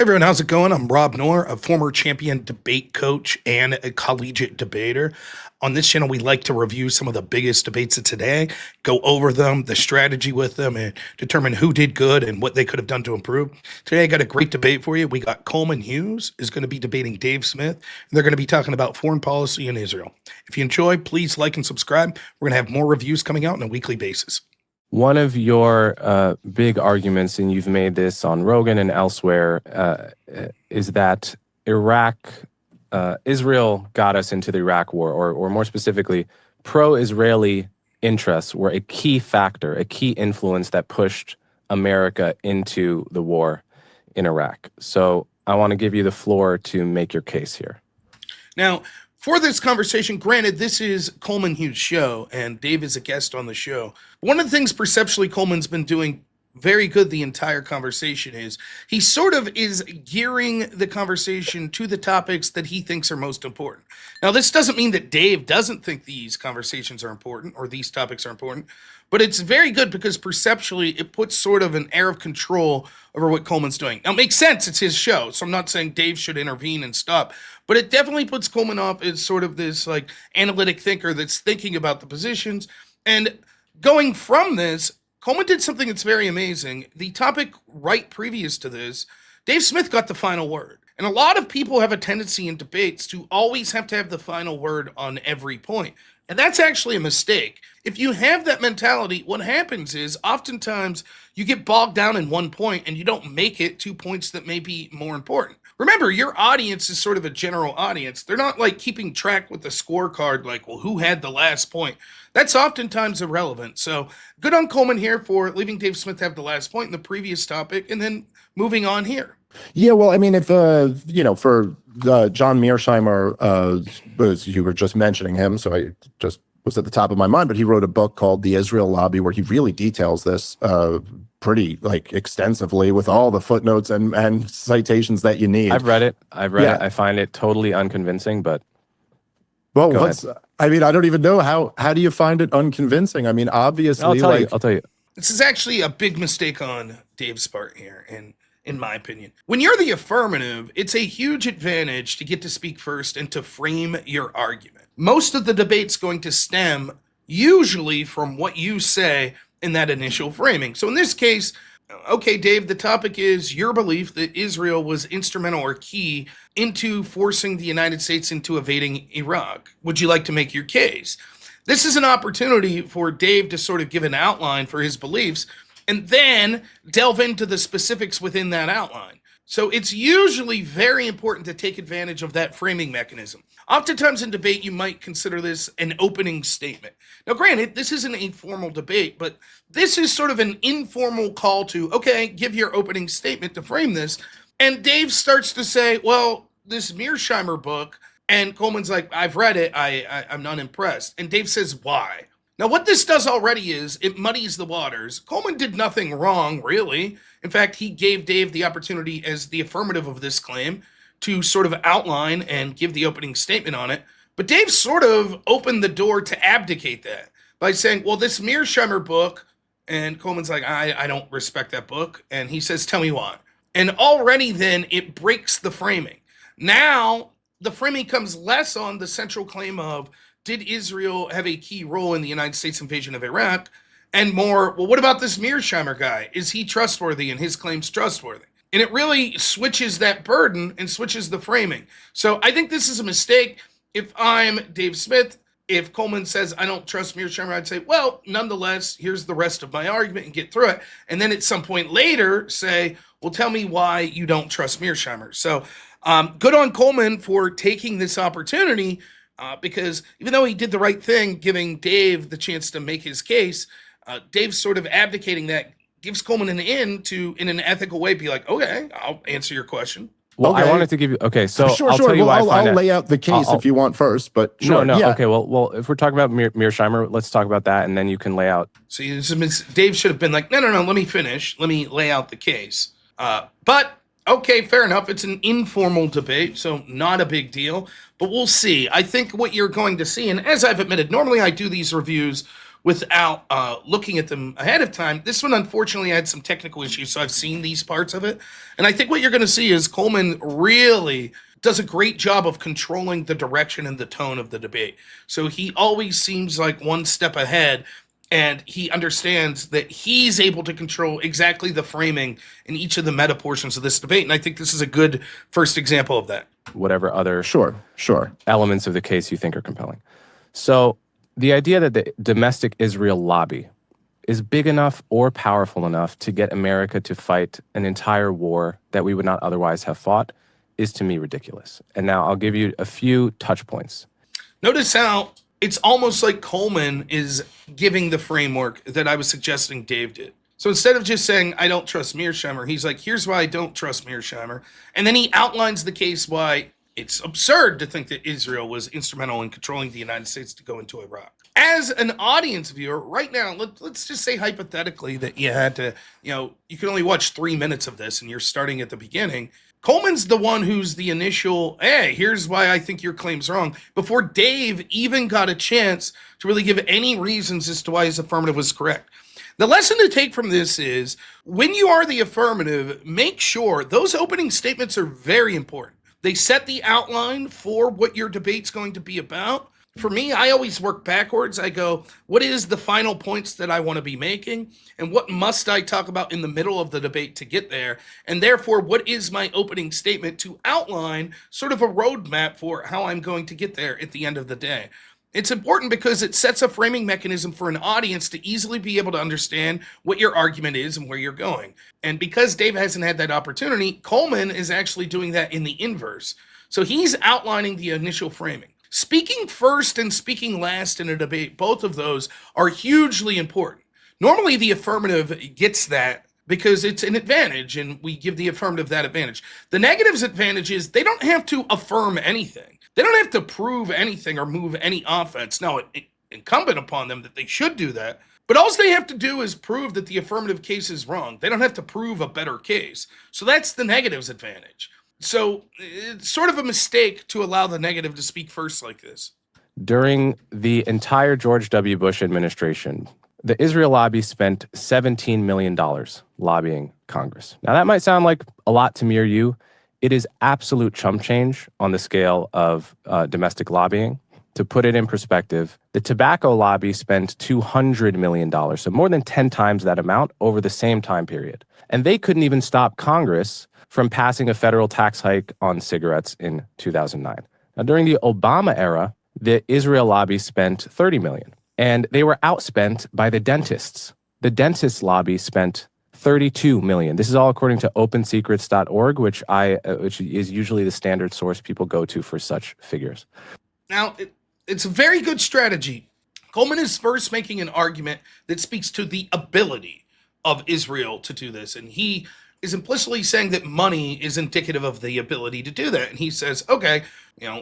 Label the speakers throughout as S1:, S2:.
S1: Everyone, how's it going? I'm Rob Knorr, a former champion debate coach and a collegiate debater. On this channel, we like to review some of the biggest debates of today, go over them, the strategy with them, and determine who did good and what they could have done to improve. Today, I got a great debate for you. We got Coleman Hughes is going to be debating Dave Smith, and they're going to be talking about foreign policy in Israel. If you enjoy, please like and subscribe. We're going to have more reviews coming out on a weekly basis.
S2: One of your big arguments, and you've made this on Rogan and elsewhere, is that Israel got us into the Iraq war, or more specifically, pro-Israeli interests were a key factor, a key influence that pushed America into the war in Iraq. So I want to give you the floor to make your case here.
S1: Now, for this conversation, granted, this is Coleman Hughes' show, and Dave is a guest on the show. One of the things perceptually Coleman's been doing very good the entire conversation is he sort of is gearing the conversation to the topics that he thinks are most important. Now, this doesn't mean that Dave doesn't think these conversations are important or these topics are important, but it's very good because perceptually it puts sort of an air of control over what Coleman's doing. Now, it makes sense. It's his show, so I'm not saying Dave should intervene and stop, but it definitely puts Coleman off as sort of this like analytic thinker that's thinking about the positions. And going from this, Coleman did something that's very amazing. The topic right previous to this, Dave Smith got the final word. And a lot of people have a tendency in debates to always have to have the final word on every point. And that's actually a mistake. If you have that mentality, what happens is oftentimes you get bogged down in one point and you don't make it to points that may be more important. Remember, your audience is sort of a general audience. They're not like keeping track with the scorecard like, well, who had the last point? That's oftentimes irrelevant. So good on Coleman here for leaving Dave Smith have the last point in the previous topic and then moving on here.
S3: Yeah, well, I mean, if, for John Mearsheimer, as you were just mentioning him, so I just was at the top of my mind, but he wrote a book called The Israel Lobby where he really details this pretty extensively with all the footnotes and citations that you need.
S2: I've read it. I find it totally unconvincing, but
S3: well, I mean, I don't even know how do you find it unconvincing? I mean, obviously,
S2: I'll tell you.
S1: This is actually a big mistake on Dave's part here, and in my opinion. When you're the affirmative, it's a huge advantage to get to speak first and to frame your argument. Most of the debate's going to stem usually from what you say in that initial framing. So in this case, okay, Dave, the topic is your belief that Israel was instrumental or key into forcing the United States into invading Iraq. Would you like to make your case? This is an opportunity for Dave to sort of give an outline for his beliefs and then delve into the specifics within that outline. So it's usually very important to take advantage of that framing mechanism. Oftentimes in debate, you might consider this an opening statement. Now, granted, this isn't a formal debate, but this is sort of an informal call to, okay, give your opening statement to frame this. And Dave starts to say, well, this Mearsheimer book, and Coleman's like, I've read it, I'm not impressed. And Dave says, why? Now, what this does already is it muddies the waters. Coleman did nothing wrong, really. In fact, he gave Dave the opportunity as the affirmative of this claim to sort of outline and give the opening statement on it. But Dave sort of opened the door to abdicate that by saying, well, this Mearsheimer book, and Coleman's like, I don't respect that book. And he says, tell me why. And already then it breaks the framing. Now, the framing comes less on the central claim of, did Israel have a key role in the United States invasion of Iraq? And more, well, what about this Mearsheimer guy? Is he trustworthy and his claims trustworthy? And it really switches that burden and switches the framing. So I think this is a mistake. If I'm Dave Smith, if Coleman says, I don't trust Mearsheimer, I'd say, well, nonetheless, here's the rest of my argument and get through it. And then at some point later say, well, tell me why you don't trust Mearsheimer. So good on Coleman for taking this opportunity. Because even though he did the right thing, giving Dave the chance to make his case, Dave's sort of abdicating that, gives Coleman an in to, in an ethical way, be like, okay, I'll answer your question.
S2: Well,
S3: okay.
S2: I wanted to give you, okay, so
S3: sure.
S2: I'll tell you why
S3: I'll lay out the case if you want first, but sure.
S2: No,
S3: yeah.
S2: Okay, well, if we're talking about Mearsheimer, let's talk about that, and then you can lay out.
S1: See, Dave should have been like, no, let me finish. Let me lay out the case. But okay, fair enough. It's an informal debate, so not a big deal. But we'll see. I think what you're going to see, and as I've admitted, normally I do these reviews without looking at them ahead of time. This one, unfortunately, had some technical issues, so I've seen these parts of it. And I think what you're going to see is Coleman really does a great job of controlling the direction and the tone of the debate. So he always seems like one step ahead, and he understands that he's able to control exactly the framing in each of the meta portions of this debate. And I think this is a good first example of that.
S2: Whatever other
S3: Sure.
S2: elements of the case you think are compelling. So the idea that the domestic Israel lobby is big enough or powerful enough to get America to fight an entire war that we would not otherwise have fought is to me ridiculous. And now I'll give you a few touch points.
S1: Notice how it's almost like Coleman is giving the framework that I was suggesting Dave did. So instead of just saying, I don't trust Mearsheimer, he's like, here's why I don't trust Mearsheimer. And then he outlines the case why it's absurd to think that Israel was instrumental in controlling the United States to go into Iraq. As an audience viewer, right now, let's just say hypothetically that you had to, you can only watch 3 minutes of this and you're starting at the beginning. Coleman's the one who's the initial, hey, here's why I think your claim's wrong, before Dave even got a chance to really give any reasons as to why his affirmative was correct. The lesson to take from this is, when you are the affirmative, make sure those opening statements are very important. They set the outline for what your debate's going to be about. For me, I always work backwards. I go, what is the final points that I want to be making? And what must I talk about in the middle of the debate to get there? And therefore, what is my opening statement to outline sort of a roadmap for how I'm going to get there at the end of the day? It's important because it sets a framing mechanism for an audience to easily be able to understand what your argument is and where you're going. And because Dave hasn't had that opportunity, Coleman is actually doing that in the inverse. So he's outlining the initial framing. Speaking first and speaking last in a debate, both of those are hugely important. Normally, the affirmative gets that because it's an advantage, and we give the affirmative that advantage. The negative's advantage is they don't have to affirm anything. They don't have to prove anything or move any offense. Now, it's incumbent upon them that they should do that, but all they have to do is prove that the affirmative case is wrong. They don't have to prove a better case. So that's the negative's advantage. So it's sort of a mistake to allow the negative to speak first like this.
S2: During the entire George W. Bush administration, the Israel lobby spent $17 million lobbying Congress. Now, that might sound like a lot to me or you. It is absolute chump change on the scale of domestic lobbying. To put it in perspective, the tobacco lobby spent $200 million, so more than 10 times that amount over the same time period. And they couldn't even stop Congress from passing a federal tax hike on cigarettes in 2009. Now, during the Obama era, the Israel lobby spent $30 million, and they were outspent by the dentists. The dentist lobby spent $32 million. This is all according to opensecrets.org, which is usually the standard source people go to for such figures.
S1: Now, it's a very good strategy. Coleman is first making an argument that speaks to the ability of Israel to do this, and he is implicitly saying that money is indicative of the ability to do that. And he says, okay,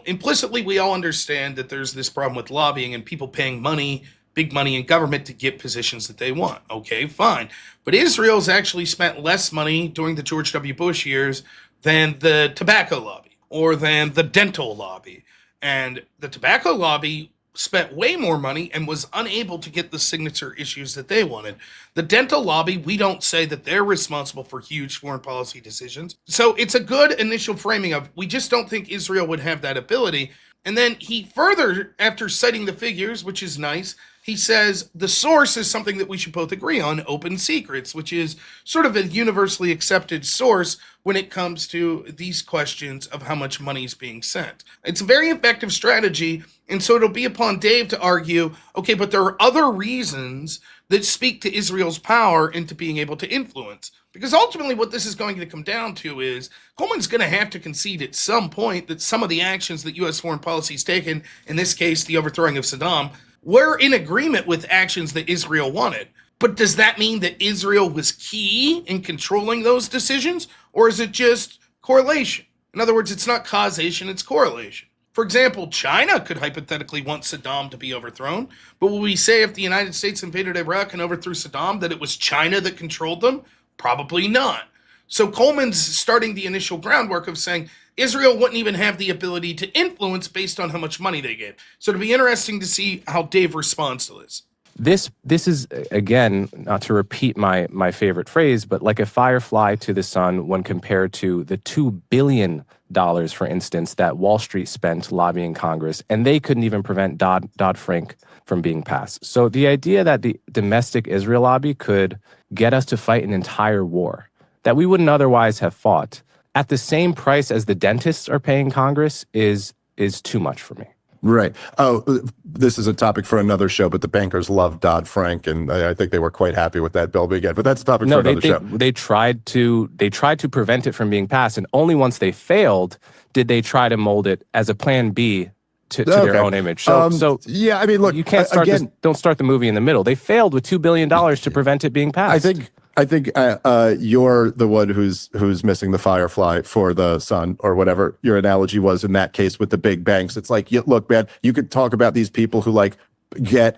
S1: implicitly we all understand that there's this problem with lobbying and people paying money, big money in government to get positions that they want. Okay, fine. But Israel's actually spent less money during the George W. Bush years than the tobacco lobby or than the dental lobby. And the tobacco lobby spent way more money and was unable to get the signature issues that they wanted. The dental lobby, we don't say that they're responsible for huge foreign policy decisions. So it's a good initial framing of, we just don't think Israel would have that ability. And then he further, after citing the figures, which is nice, he says the source is something that we should both agree on, Open Secrets, which is sort of a universally accepted source when it comes to these questions of how much money is being sent. It's a very effective strategy, and so it'll be upon Dave to argue, okay, but there are other reasons that speak to Israel's power into being able to influence. Because ultimately what this is going to come down to is Coleman's going to have to concede at some point that some of the actions that U.S. foreign policy has taken, in this case, the overthrowing of Saddam, were in agreement with actions that Israel wanted. But does that mean that Israel was key in controlling those decisions? Or is it just correlation? In other words, it's not causation, it's correlation. For example, China could hypothetically want Saddam to be overthrown, but will we say if the United States invaded Iraq and overthrew Saddam that it was China that controlled them? Probably not. So Coleman's starting the initial groundwork of saying Israel wouldn't even have the ability to influence based on how much money they gave. So it'll be interesting to see how Dave responds to this.
S2: This is, again, not to repeat my favorite phrase, but like a firefly to the sun when compared to the $2 billion, for instance, that Wall Street spent lobbying Congress, and they couldn't even prevent Dodd-Frank from being passed. So the idea that the domestic Israel lobby could get us to fight an entire war that we wouldn't otherwise have fought at the same price as the dentists are paying Congress is too much for me.
S3: Right. Oh, this is a topic for another show, but the bankers love Dodd-Frank, and I think they were quite happy with that bill again. But that's a topic for another show.
S2: They tried to prevent it from being passed, and only once they failed did they try to mold it as a plan B to their own image. So
S3: yeah, I mean, look,
S2: you can't start don't start the movie in the middle. They failed with $2 billion to prevent it being passed.
S3: I think you're the one who's missing the firefly for the sun, or whatever your analogy was in that case with the big banks. It's like, look, man, you could talk about these people who like get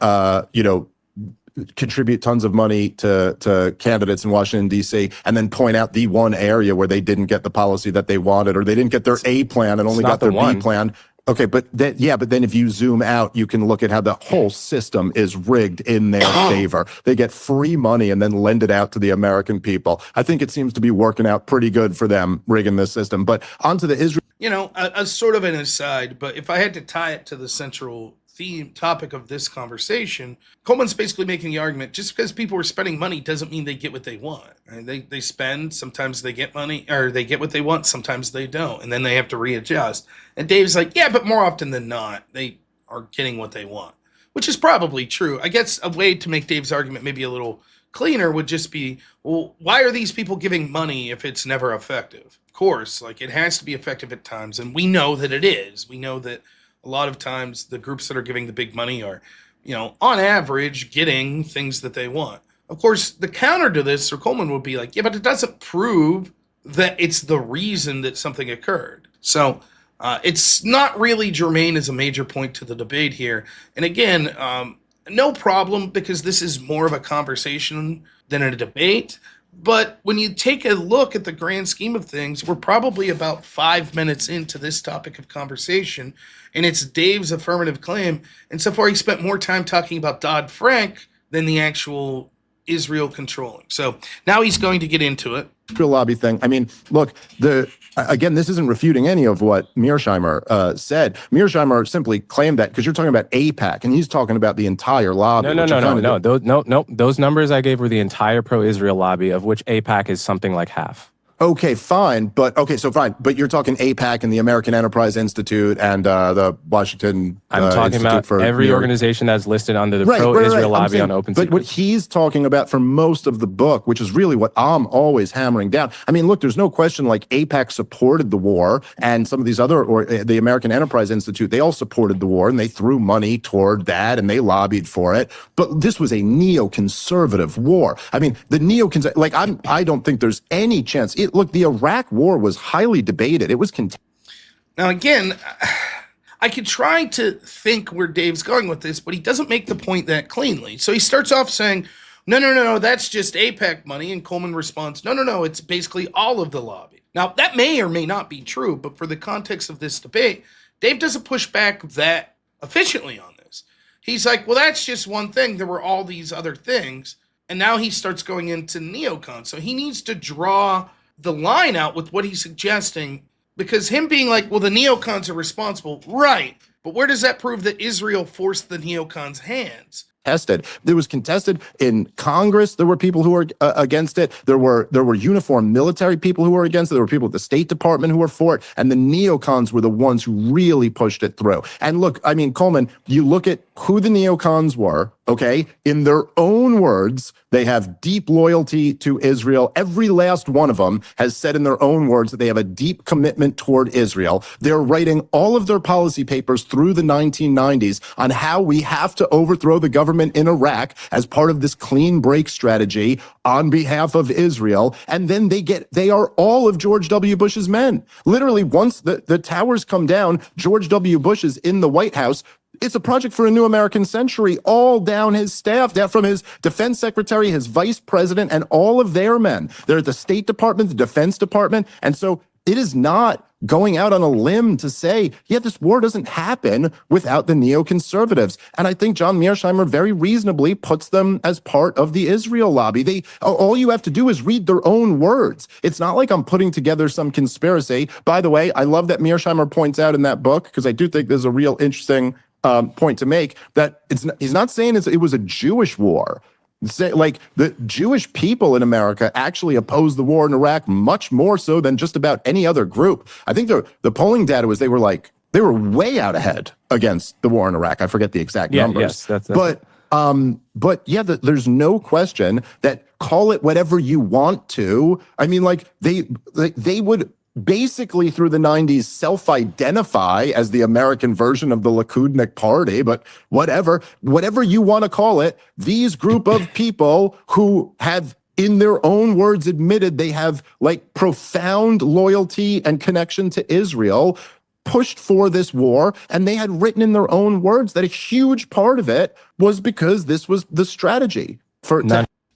S3: contribute tons of money to candidates in Washington, D.C., and then point out the one area where they didn't get the policy that they wanted, or they didn't get their A plan and only got their B plan. Okay, but then if you zoom out, you can look at how the whole system is rigged in their favor. They get free money and then lend it out to the American people. I think it seems to be working out pretty good for them rigging this system. But onto the Israel.
S1: A sort of an aside, but if I had to tie it to the central topic of this conversation, Coleman's basically making the argument, just because people are spending money doesn't mean they get what they want. Right? They spend, sometimes they get money, or they get what they want, sometimes they don't, and then they have to readjust. And Dave's like, yeah, but more often than not, they are getting what they want, which is probably true. I guess a way to make Dave's argument maybe a little cleaner would just be, well, why are these people giving money if it's never effective? Of course, like, it has to be effective at times, and we know that it is. We know that a lot of times the groups that are giving the big money are, on average, getting things that they want. Of course, the counter to this, Sir Coleman would be like, yeah, but it doesn't prove that it's the reason that something occurred. So it's not really germane as a major point to the debate here. And again, no problem, because this is more of a conversation than a debate. But when you take a look at the grand scheme of things, we're probably about 5 minutes into this topic of conversation, and it's Dave's affirmative claim. And so far, he spent more time talking about Dodd-Frank than the actual Israel controlling. So now he's going to get into it.
S3: Lobby thing. I mean, look, again, this isn't refuting any of what Mearsheimer said. Mearsheimer simply claimed that because you're talking about AIPAC, and he's talking about the entire lobby.
S2: No. Those numbers I gave were the entire pro-Israel lobby, of which AIPAC is something like half.
S3: Okay, fine. But But you're talking AIPAC and the American Enterprise Institute and the Washington.
S2: I'm talking
S3: Institute
S2: about
S3: for
S2: every organization that's listed under the pro-Israel lobby on Open Secrets.
S3: But what he's talking about for most of the book, which is really what I'm always hammering down. I mean, look, there's no question, like, AIPAC supported the war, and some of these other, or the American Enterprise Institute, they all supported the war, and they threw money toward that, and they lobbied for it. But this was a neoconservative war. I mean, the neocons, like, I don't think there's any chance. Look, the Iraq War was highly debated. It was
S1: Now, again, I could try to think where Dave's going with this, but he doesn't make the point that cleanly. So he starts off saying, no, that's just AIPAC money. And Coleman responds, no, it's basically all of the lobby. Now, that may or may not be true, but for the context of this debate, Dave doesn't push back that efficiently on this. He's like, well, that's just one thing. There were all these other things. And now he starts going into neocons. So he needs to draw the line out with what he's suggesting, because him being like, well, the neocons are responsible, right? But where does that prove that Israel forced the neocons' hands?
S3: Tested. It was contested in Congress. There were people who were against it. There were uniformed military people who were against it. There were people at the State Department who were for it. And the neocons were the ones who really pushed it through. And look, I mean, Coleman, you look at who the neocons were, okay? In their own words, they have deep loyalty to Israel. Every last one of them has said in their own words that they have a deep commitment toward Israel. They're writing all of their policy papers through the 1990s on how we have to overthrow the government in Iraq as part of this clean break strategy on behalf of Israel. And then they are all of George W. Bush's men. Literally, once the towers come down, George W. Bush is in the White House. It's a project for a new American century, all down his staff, down from his defense secretary, his vice president, and all of their men. They're at the State Department, the Defense Department. And so it is not going out on a limb to say, yeah, this war doesn't happen without the neoconservatives. And I think John Mearsheimer very reasonably puts them as part of the Israel lobby. All you have to do is read their own words. It's not like I'm putting together some conspiracy. By the way, I love that Mearsheimer points out in that book, because I do think there's a real interesting point to make, that he's not saying it was a Jewish war. Like, the Jewish people in America actually opposed the war in Iraq much more so than just about any other group. I think the polling data was they were way out ahead against the war in Iraq. I forget the exact numbers.
S2: Yes,
S3: but yeah, there's no question that, call it whatever you want to. I mean, like, they would basically through the 90s self-identify as the American version of the Likudnik party, but whatever you want to call it, these group of people who have, in their own words, admitted they have like profound loyalty and connection to Israel, pushed for this war, and they had written in their own words that a huge part of it was because this was the strategy for.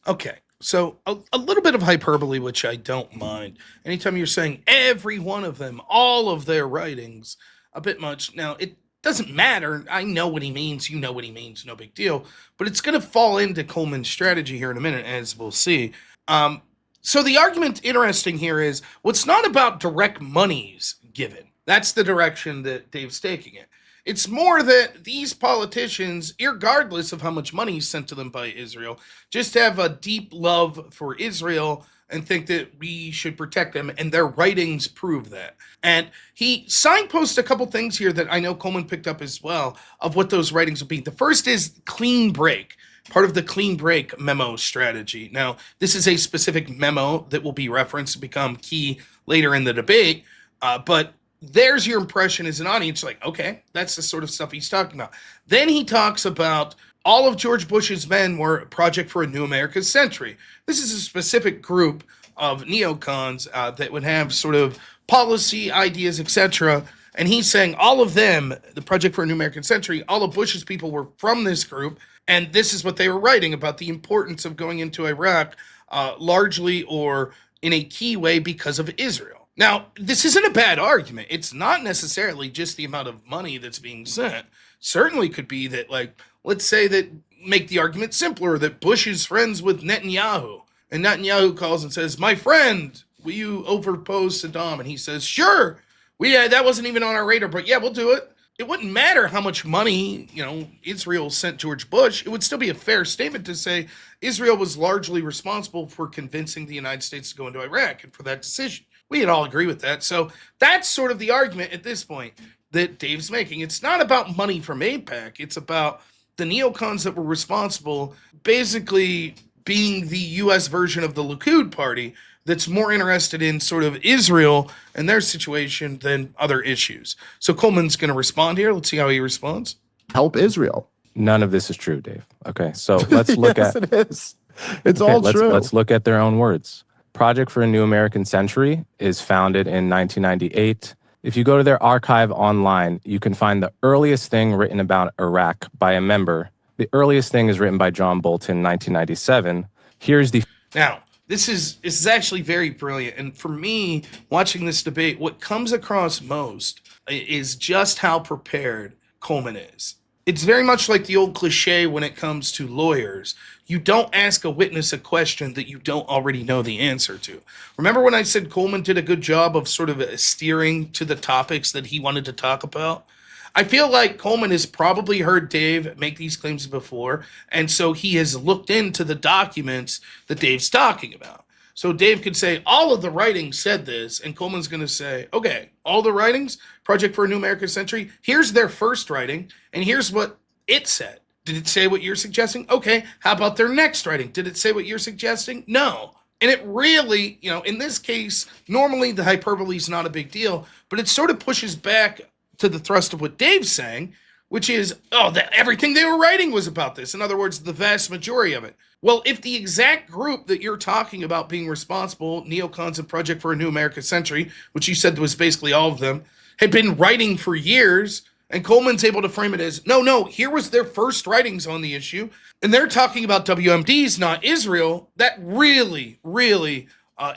S1: Okay. So a little bit of hyperbole, which I don't mind. Anytime you're saying every one of them, all of their writings, a bit much. Now, it doesn't matter. I know what he means. You know what he means. No big deal. But it's going to fall into Coleman's strategy here in a minute, as we'll see. So the argument interesting here is, what's not about direct monies given. That's the direction that Dave's taking it. It's more that these politicians, regardless of how much money is sent to them by Israel, just have a deep love for Israel and think that we should protect them, and their writings prove that. And he signposts a couple things here that I know Coleman picked up as well of what those writings will be. The first is clean break, part of the clean break memo strategy. Now, this is a specific memo that will be referenced to become key later in the debate, but there's your impression as an audience, like, okay, that's the sort of stuff he's talking about. Then he talks about all of George Bush's men were a project for a new American century. This is a specific group of neocons that would have sort of policy ideas, etc. And he's saying all of them, the project for a new American century, all of Bush's people were from this group. And this is what they were writing about the importance of going into Iraq, largely or in a key way because of Israel. Now, this isn't a bad argument. It's not necessarily just the amount of money that's being sent. Certainly could be that, like, let's say that, make the argument simpler, that Bush is friends with Netanyahu. And Netanyahu calls and says, my friend, will you overpose Saddam? And he says, sure. That wasn't even on our radar, but yeah, we'll do it. It wouldn't matter how much money, Israel sent George Bush. It would still be a fair statement to say Israel was largely responsible for convincing the United States to go into Iraq and for that decision. We would all agree with that. So that's sort of the argument at this point that Dave's making. It's not about money from AIPAC. It's about the neocons that were responsible basically being the U.S. version of the Likud party that's more interested in sort of Israel and their situation than other issues. So Coleman's going to respond here. Let's see how he responds.
S3: Help Israel.
S2: None of this is true, Dave. Okay, so let's look
S3: yes,
S2: at...
S3: it is. It's all true.
S2: Let's look at their own words. Project for a New American Century is founded in 1998. If you go to their archive online, you can find the earliest thing written about Iraq by a member. The earliest thing is written by John Bolton in 1997. Here's the...
S1: Now, this is actually very brilliant. And for me, watching this debate, what comes across most is just how prepared Coleman is. It's very much like the old cliche when it comes to lawyers. You don't ask a witness a question that you don't already know the answer to. Remember when I said Coleman did a good job of sort of steering to the topics that he wanted to talk about? I feel like Coleman has probably heard Dave make these claims before, and so he has looked into the documents that Dave's talking about. So Dave could say, all of the writings said this, and Coleman's going to say, okay, all the writings, Project for a New American Century, here's their first writing, and here's what it said. Did it say what you're suggesting? Okay, how about their next writing? Did it say what you're suggesting? No. And it really, in this case, normally the hyperbole is not a big deal, but it sort of pushes back to the thrust of what Dave's saying, which is, everything they were writing was about this. In other words, the vast majority of it. Well, if the exact group that you're talking about being responsible, Neocons and Project for a New American Century, which you said was basically all of them, had been writing for years, and Coleman's able to frame it as, no, here was their first writings on the issue, and they're talking about WMDs, not Israel, that really, really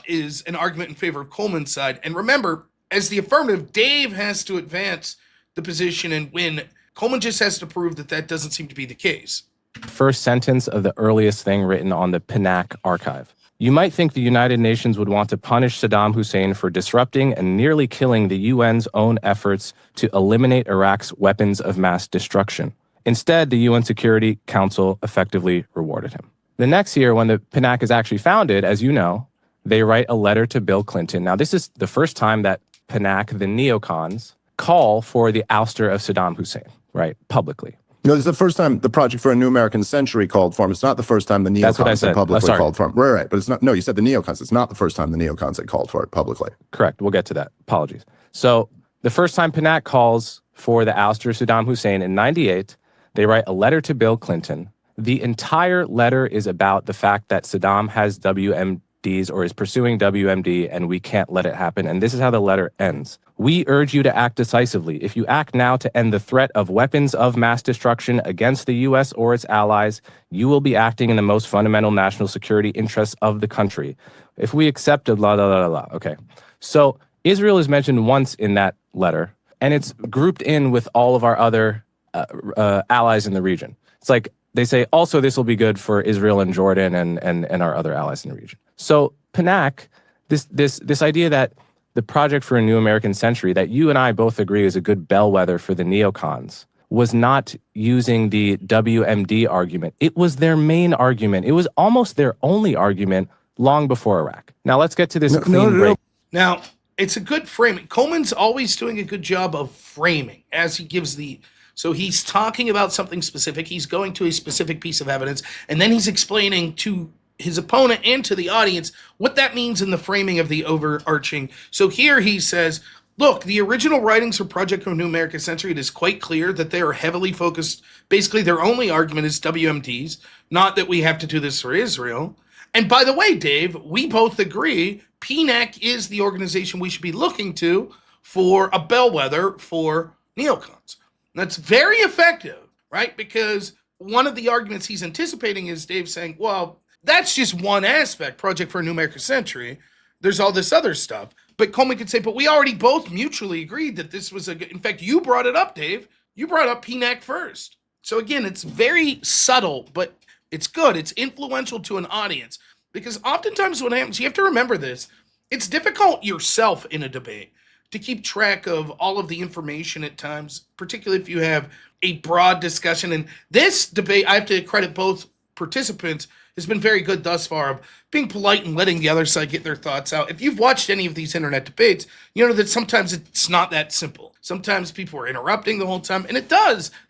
S1: is an argument in favor of Coleman's side. And remember, as the affirmative, Dave has to advance the position and win. Coleman just has to prove that that doesn't seem to be the case.
S2: First sentence of the earliest thing written on the PNAC archive. You might think the United Nations would want to punish Saddam Hussein for disrupting and nearly killing the UN's own efforts to eliminate Iraq's weapons of mass destruction. Instead, the UN Security Council effectively rewarded him. The next year, when the PNAC is actually founded, as you know, they write a letter to Bill Clinton. Now, this is the first time that PNAC, the Neocons, call for the ouster of Saddam Hussein, right, publicly.
S3: No, this is the first time the Project for a New American Century called for him. It's not the first time the Neocons had publicly called for him. Right. But it's not, no, you said the Neocons. It's not the first time the Neocons had called for it publicly.
S2: Correct. We'll get to that. Apologies. So the first time PNAC calls for the ouster of Saddam Hussein in 98, they write a letter to Bill Clinton. The entire letter is about the fact that Saddam has WMDs or is pursuing WMD, and we can't let it happen. And this is how the letter ends. We urge you to act decisively. If you act now to end the threat of weapons of mass destruction against the U.S. or its allies, you will be acting in the most fundamental national security interests of the country. If we accept it, la, la, la, la. Okay. So Israel is mentioned once in that letter, and it's grouped in with all of our other allies in the region. It's like they say, also, this will be good for Israel and Jordan and our other allies in the region. So PNAC, this idea that the Project for a New American Century, that you and I both agree is a good bellwether for the neocons, was not using the WMD argument. It was their main argument. It was almost their only argument long before Iraq. Now let's get to this clean break.
S1: Now, it's a good framing. Coleman's always doing a good job of framing as he gives so he's talking about something specific. He's going to a specific piece of evidence, and then he's explaining to his opponent and to the audience what that means in the framing of the overarching. So here he says, look, the original writings for Project for a New American Century, it is quite clear that they are heavily focused. Basically, their only argument is WMDs, not that we have to do this for Israel. And by the way, Dave, we both agree PNAC is the organization we should be looking to for a bellwether for neocons. That's very effective, right? Because one of the arguments he's anticipating is Dave saying, well, that's just one aspect, Project for a New American Century. There's all this other stuff. But Coleman could say, but we already both mutually agreed that this was in fact, you brought it up, Dave. You brought up PNAC first. So again, it's very subtle, but it's good. It's influential to an audience. Because oftentimes what happens, you have to remember this, it's difficult yourself in a debate to keep track of all of the information at times, particularly if you have a broad discussion. And this debate, I have to credit both participants, has been very good thus far of being polite and letting the other side get their thoughts out. If you've watched any of these internet debates, you know that sometimes it's not that simple. Sometimes people are interrupting the whole time, and it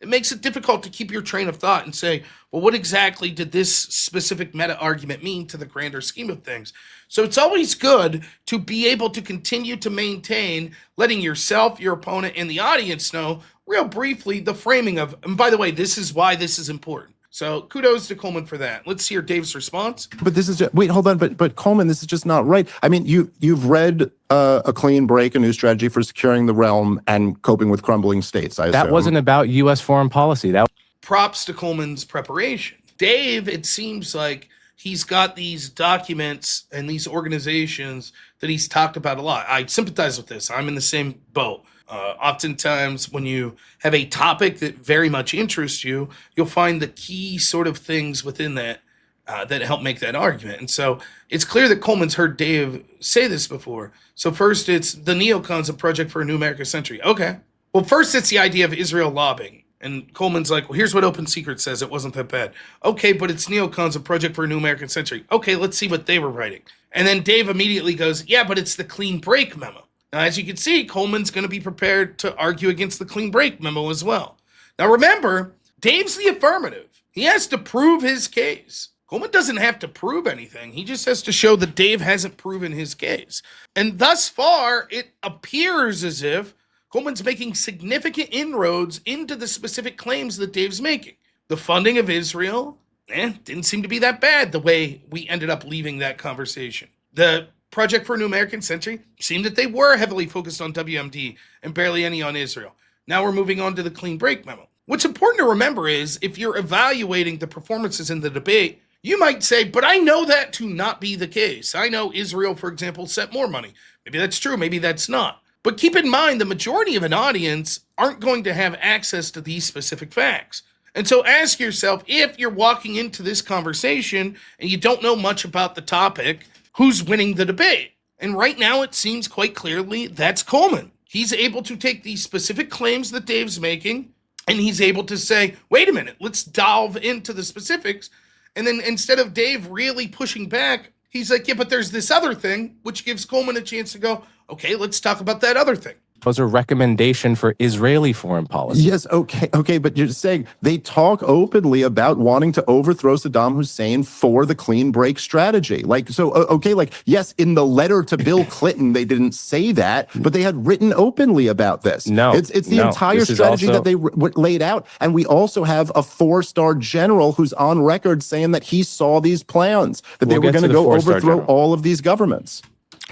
S1: makes it difficult to keep your train of thought and say, well, what exactly did this specific meta argument mean to the grander scheme of things? So it's always good to be able to continue to maintain letting yourself, your opponent, and the audience know real briefly the framing of, and by the way, this is why this is important. So kudos to Coleman for that. Let's hear Dave's response.
S3: But this is just, wait, hold on. But Coleman, this is just not right. I mean, you've read A Clean Break, a new strategy for securing the realm and coping with crumbling states. I assume
S2: that wasn't about U.S. foreign policy.
S1: Props to Coleman's preparation. Dave, it seems like he's got these documents and these organizations that he's talked about a lot. I sympathize with this. I'm in the same boat. Oftentimes when you have a topic that very much interests you, you'll find the key sort of things within that that help make that argument. And so it's clear that Coleman's heard Dave say this before. So first, it's the neocons, a Project for a New American Century. Okay. Well, first, it's the idea of Israel lobbying. And Coleman's like, well, here's what Open Secret says. It wasn't that bad. Okay, but it's neocons, a Project for a New American Century. Okay, let's see what they were writing. And then Dave immediately goes, yeah, but it's the Clean Break memo. Now, as you can see, Coleman's going to be prepared to argue against the Clean Break memo as well. Now, remember, Dave's the affirmative. He has to prove his case. Coleman doesn't have to prove anything. He just has to show that Dave hasn't proven his case. And thus far, it appears as if Coleman's making significant inroads into the specific claims that Dave's making. The funding of Israel, didn't seem to be that bad the way we ended up leaving that conversation. The Project for a New American Century seemed that they were heavily focused on WMD and barely any on Israel. Now we're moving on to the Clean Break memo. What's important to remember is if you're evaluating the performances in the debate, you might say, but I know that to not be the case. I know Israel, for example, sent more money. Maybe that's true. Maybe that's not. But keep in mind, the majority of an audience aren't going to have access to these specific facts. And so ask yourself, if you're walking into this conversation and you don't know much about the topic, who's winning the debate? And right now it seems quite clearly that's Coleman. He's able to take these specific claims that Dave's making, and he's able to say, wait a minute, let's delve into the specifics. And then instead of Dave really pushing back, he's like, yeah, but there's this other thing, which gives Coleman a chance to go, okay, let's talk about that other thing.
S2: Was a recommendation for Israeli foreign policy.
S3: Yes, okay, but you're saying they talk openly about wanting to overthrow Saddam Hussein for the clean break strategy. Like, so, okay, like, yes, in the letter to Bill Clinton, they didn't say that, but they had written openly about this.
S2: No,
S3: it's the entire strategy that they laid out. And we also have a 4-star general who's on record saying that he saw these plans, that they were going to go overthrow all of these governments.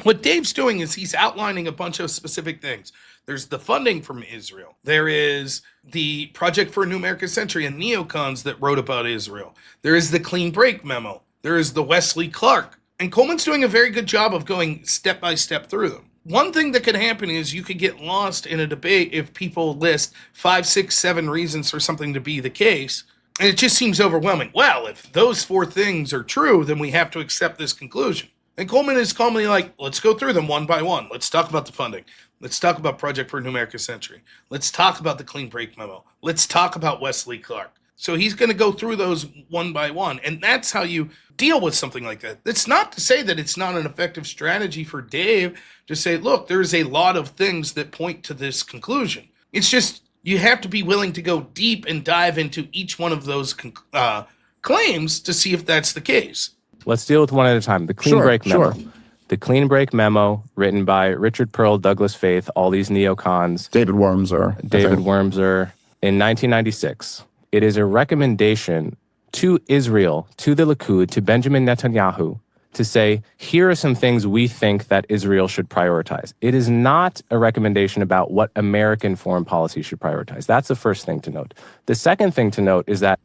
S1: What Dave's doing is he's outlining a bunch of specific things. There's the funding from Israel. There is the Project for a New American Century and Neocons that wrote about Israel. There is the Clean Break Memo. There is the Wesley Clark. And Coleman's doing a very good job of going step by step through them. One thing that could happen is you could get lost in a debate if people list 5, 6, 7 reasons for something to be the case. And it just seems overwhelming. Well, if those 4 things are true, then we have to accept this conclusion. And Coleman is calmly like, let's go through them one by one. Let's talk about the funding. Let's talk about Project for a New American Century. Let's talk about the Clean Break Memo. Let's talk about Wesley Clark. So he's going to go through those one by one. And that's how you deal with something like that. That's not to say that it's not an effective strategy for Dave to say, look, there's a lot of things that point to this conclusion. It's just you have to be willing to go deep and dive into each one of those claims to see if that's the case.
S2: Let's deal with one at a time. The Clean Break Memo. The Clean Break Memo, written by Richard Pearl, Douglas Faith, all these neocons.
S3: David Wormser.
S2: In 1996. It is a recommendation to Israel, to the Likud, to Benjamin Netanyahu, to say, here are some things we think that Israel should prioritize. It is not a recommendation about what American foreign policy should prioritize. That's the first thing to note. The second thing to note is that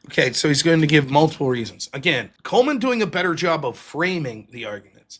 S1: okay, so he's going to give multiple reasons. Again, Coleman doing a better job of framing the arguments.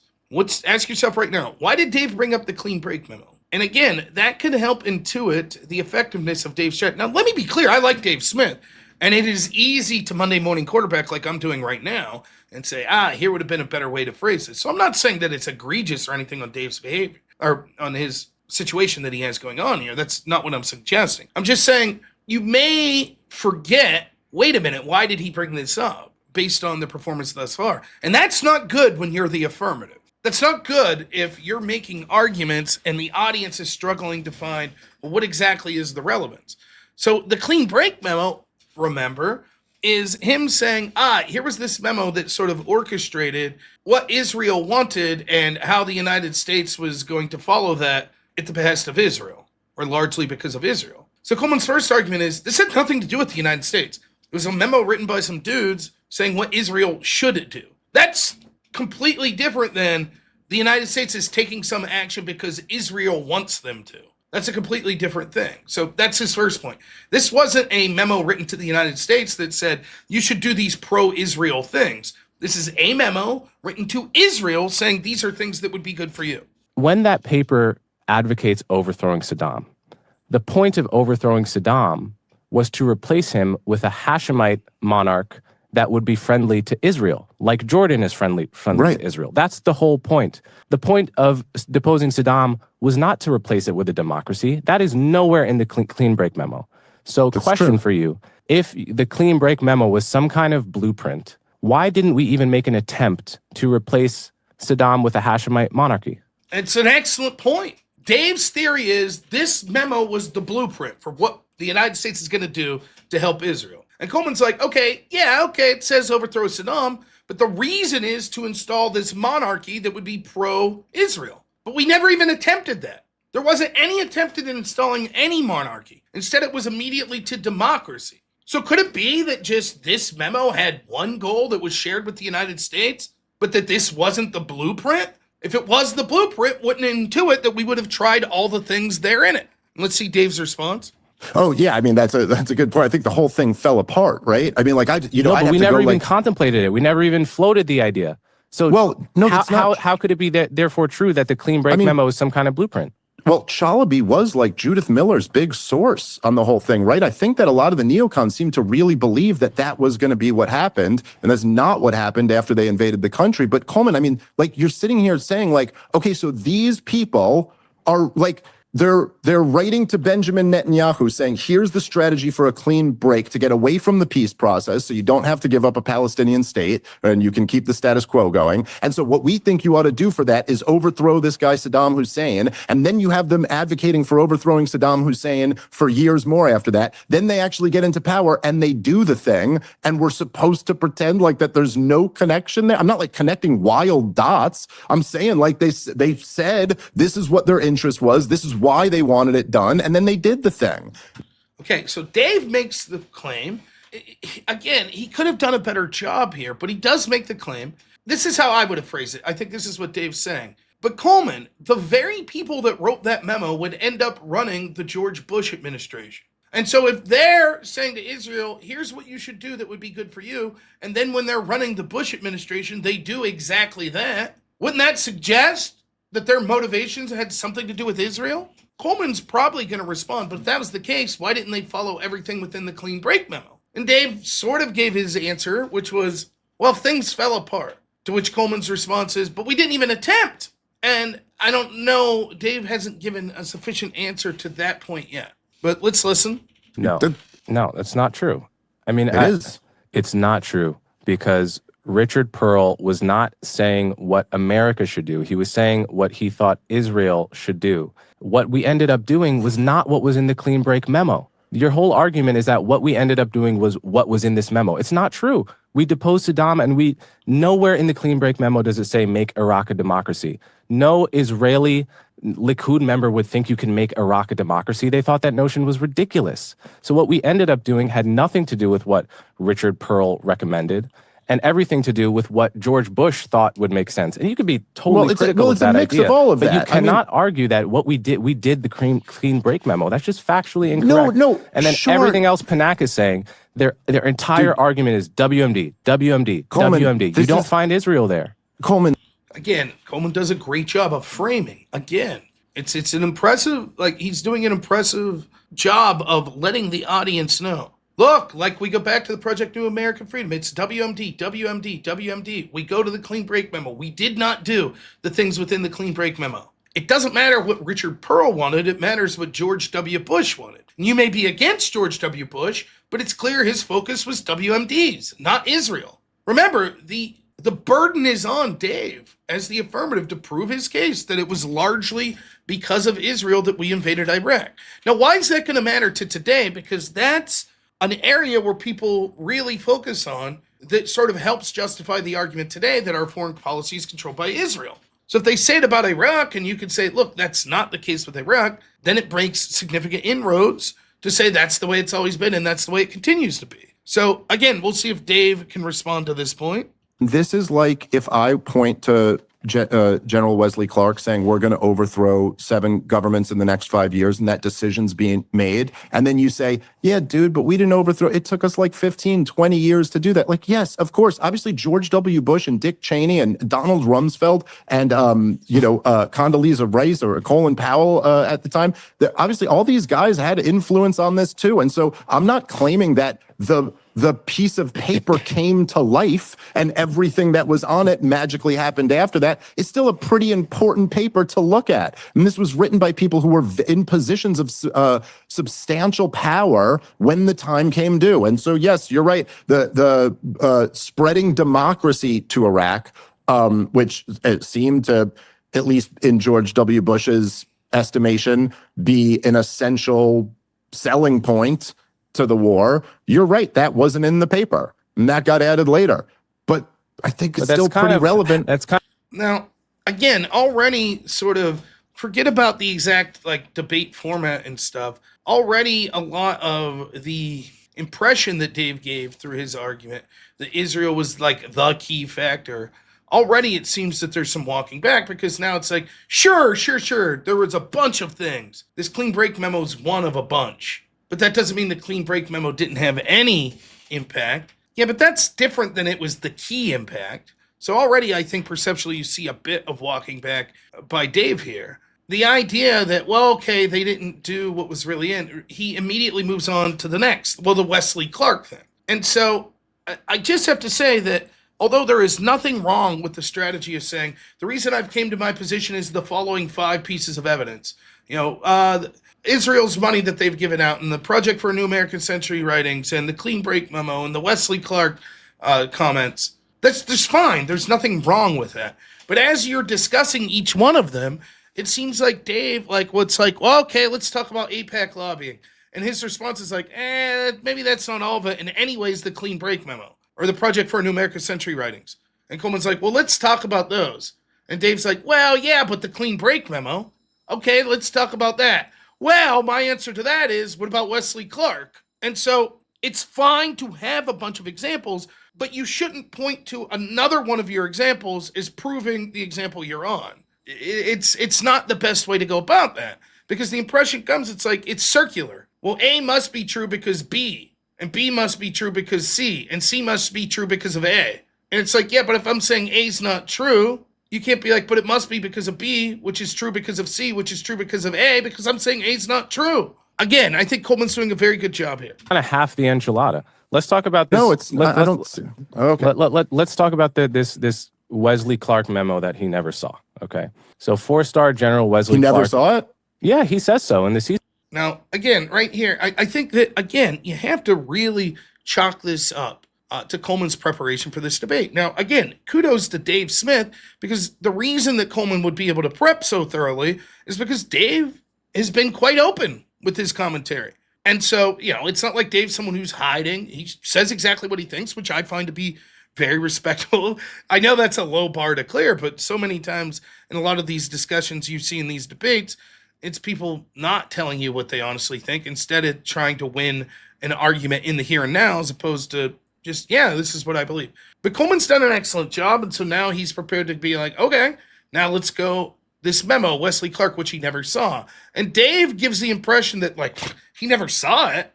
S1: Ask yourself right now, why did Dave bring up the Clean Break Memo? And again, that could help intuit the effectiveness of Dave's strategy. Now, let me be clear, I like Dave Smith, and it is easy to Monday morning quarterback like I'm doing right now and say, here would have been a better way to phrase this. So I'm not saying that it's egregious or anything on Dave's behavior or on his situation that he has going on here. That's not what I'm suggesting. I'm just saying you may forget, wait a minute, why did he bring this up based on the performance thus far? And that's not good when you're the affirmative. That's not good if you're making arguments and the audience is struggling to find, well, what exactly is the relevance? So the Clean Break Memo, remember, is him saying, here was this memo that sort of orchestrated what Israel wanted and how the United States was going to follow that at the behest of Israel, or largely because of Israel. So Coleman's first argument is, this had nothing to do with the United States. It was a memo written by some dudes saying what Israel should do. That's completely different than the United States is taking some action because Israel wants them to. That's a completely different thing. So that's his first point. This wasn't a memo written to the United States that said you should do these pro-Israel things. This is a memo written to Israel saying these are things that would be good for you.
S2: When that paper advocates overthrowing Saddam, the point of overthrowing Saddam was to replace him with a Hashemite monarch that would be friendly to Israel, like Jordan is friendly to Israel. That's the whole point. The point of deposing Saddam was not to replace it with a democracy. That is nowhere in the Clean Break Memo. So question for you, if the Clean Break Memo was some kind of blueprint, why didn't we even make an attempt to replace Saddam with a Hashemite monarchy?
S1: It's an excellent point. Dave's theory is this memo was the blueprint for what the United States is going to do to help Israel. And Coleman's like, okay, it says overthrow Saddam, but the reason is to install this monarchy that would be pro-Israel. But we never even attempted that. There wasn't any attempt at installing any monarchy. Instead, it was immediately to democracy. So could it be that just this memo had one goal that was shared with the United States, but that this wasn't the blueprint? If it was the blueprint, wouldn't intuit that we would have tried all the things there in it? Let's see Dave's response.
S3: Oh yeah, I mean that's a good point. I think the whole thing fell apart, right? I mean, like but
S2: we never even contemplated it. We never even floated the idea. So
S3: how could it be
S2: therefore true that the Clean Break Memo is some kind of blueprint?
S3: Well, Chalabi was like Judith Miller's big source on the whole thing, right? I think that a lot of the neocons seem to really believe that that was going to be what happened, and that's not what happened after they invaded the country. But Coleman, I mean, like, you're sitting here saying like, okay, so these people are like, they're writing to Benjamin Netanyahu saying, here's the strategy for a clean break to get away from the peace process so you don't have to give up a Palestinian state and you can keep the status quo going. And so what we think you ought to do for that is overthrow this guy Saddam Hussein. And then you have them advocating for overthrowing Saddam Hussein for years more after that. Then they actually get into power and they do the thing. And we're supposed to pretend like that there's no connection there. I'm not like connecting wild dots. I'm saying like they said this is what their interest was. This is why they wanted it done, and then they did the thing.
S1: Okay, so Dave makes the claim. Again, he could have done a better job here, but he does make the claim. This is how I would have phrased it. I think this is what Dave's saying. But Coleman, the very people that wrote that memo would end up running the George Bush administration. And so if they're saying to Israel, here's what you should do that would be good for you, and then when they're running the Bush administration, they do exactly that, wouldn't that suggest that their motivations had something to do with Israel? Coleman's probably going to respond, but if that was the case, why didn't they follow everything within the clean break memo? And Dave sort of gave his answer, which was, well, things fell apart. To which Coleman's response is, but we didn't even attempt. And I don't know, Dave hasn't given a sufficient answer to that point yet. But let's listen.
S2: No, that's not true. I mean, it's not true because Richard Pearl was not saying what America should do. He was saying what he thought Israel should do. What we ended up doing was not what was in the clean break memo. Your whole argument is that what we ended up doing was what was in this memo. It's not true. We deposed Saddam, and nowhere in the clean break memo does it say make Iraq a democracy. No Israeli Likud member would think you can make Iraq a democracy. They thought that notion was ridiculous. So what we ended up doing had nothing to do with what Richard Pearl recommended, and everything to do with what George Bush thought would make sense. And you could be totally critical of that idea. It's a mix of all of that. But you cannot argue that what we did the clean break memo. That's just factually incorrect.
S3: No,
S2: and then everything else PNAC is saying, their entire argument is WMD,
S3: Coleman,
S2: WMD. You don't find Israel there.
S3: Coleman.
S1: Again, Coleman does a great job of framing. Again, it's an impressive, like he's doing an impressive job of letting the audience know. Look, like we go back to the Project New American Freedom. It's WMD, WMD, WMD. We go to the clean break memo. We did not do the things within the clean break memo. It doesn't matter what Richard Pearl wanted. It matters what George W. Bush wanted. And you may be against George W. Bush, but it's clear his focus was WMDs, not Israel. Remember, the burden is on Dave as the affirmative to prove his case that it was largely because of Israel that we invaded Iraq. Now, why is that going to matter to today? Because that's an area where people really focus on that sort of helps justify the argument today that our foreign policy is controlled by Israel. So if they say it about Iraq, and you could say, look, that's not the case with Iraq, then it breaks significant inroads to say that's the way it's always been and that's the way it continues to be. So again, we'll see if Dave can respond to this point.
S3: This is like if I point to General Wesley Clark saying we're going to overthrow 7 governments in the next 5 years and that decision's being made. And then you say, yeah, dude, but we didn't overthrow. It took us like 15, 20 years to do that. Like, yes, of course. Obviously, George W. Bush and Dick Cheney and Donald Rumsfeld and, Condoleezza Rice or Colin Powell at the time. Obviously, all these guys had influence on this too. And so I'm not claiming that the piece of paper came to life and everything that was on it magically happened after that. It's still a pretty important paper to look at. And this was written by people who were in positions of substantial power when the time came due. And so, yes, you're right. The spreading democracy to Iraq, which it seemed to, at least in George W. Bush's estimation, be an essential selling point to the war. You're right. That wasn't in the paper, and that got added later. But I think it's still pretty relevant.
S1: Now, again, already sort of forget about the exact like debate format and stuff. Already a lot of the impression that Dave gave through his argument that Israel was like the key factor. Already it seems that there's some walking back because now it's like, sure. There was a bunch of things. This clean break memo is one of a bunch. But that doesn't mean the clean break memo didn't have any impact. Yeah, but that's different than it was the key impact. So already I think perceptually you see a bit of walking back by Dave here. the idea that, well, okay, they didn't do what was really in, he immediately moves on to the next, well, the Wesley Clark thing. And so I just have to say that although there is nothing wrong with the strategy of saying, the reason I've came to my position is the following 5 pieces of evidence. Israel's money that they've given out, and the Project for a New American Century writings, and the Clean Break memo, and the Wesley Clark comments. That's fine. There's nothing wrong with that. But as you're discussing each one of them, it seems like Dave, well, okay, let's talk about AIPAC lobbying. And his response is like, maybe that's not all of it. And anyways, the Clean Break memo, or the Project for a New American Century writings. And Coleman's like, well, let's talk about those. And Dave's like, well, yeah, but the Clean Break memo. Okay, let's talk about that. Well, my answer to that is, what about Wesley Clark? And so it's fine to have a bunch of examples, but you shouldn't point to another one of your examples as proving the example you're on. It's not the best way to go about that, because the impression comes, it's like, it's circular. Well, A must be true because B, and B must be true because C, and C must be true because of A. And it's like, yeah, but if I'm saying A's not true, you can't be like, but it must be because of B, which is true because of C, which is true because of A, because I'm saying A's not true. Again, I think Coleman's doing a very good job here.
S2: Kind of half the enchilada. Let's talk about this.
S3: No, it's not. I don't. Okay.
S2: Let's talk about this Wesley Clark memo that he never saw. Okay. So 4-star General Wesley Clark.
S3: He never saw it?
S2: Yeah, he says so in the season.
S1: Now, again, right here, I think that, again, you have to really chalk this up to Coleman's preparation for this debate. Now, again, kudos to Dave Smith, because the reason that Coleman would be able to prep so thoroughly is because Dave has been quite open with his commentary. And so, it's not like Dave's someone who's hiding. He says exactly what he thinks, which I find to be very respectful. I know that's a low bar to clear, but so many times in a lot of these discussions you see in these debates, it's people not telling you what they honestly think, instead of trying to win an argument in the here and now, as opposed to just, this is what I believe. But Coleman's done an excellent job, and so now he's prepared to be like, okay, now let's go this memo, Wesley Clark, which he never saw. And Dave gives the impression that, he never saw it.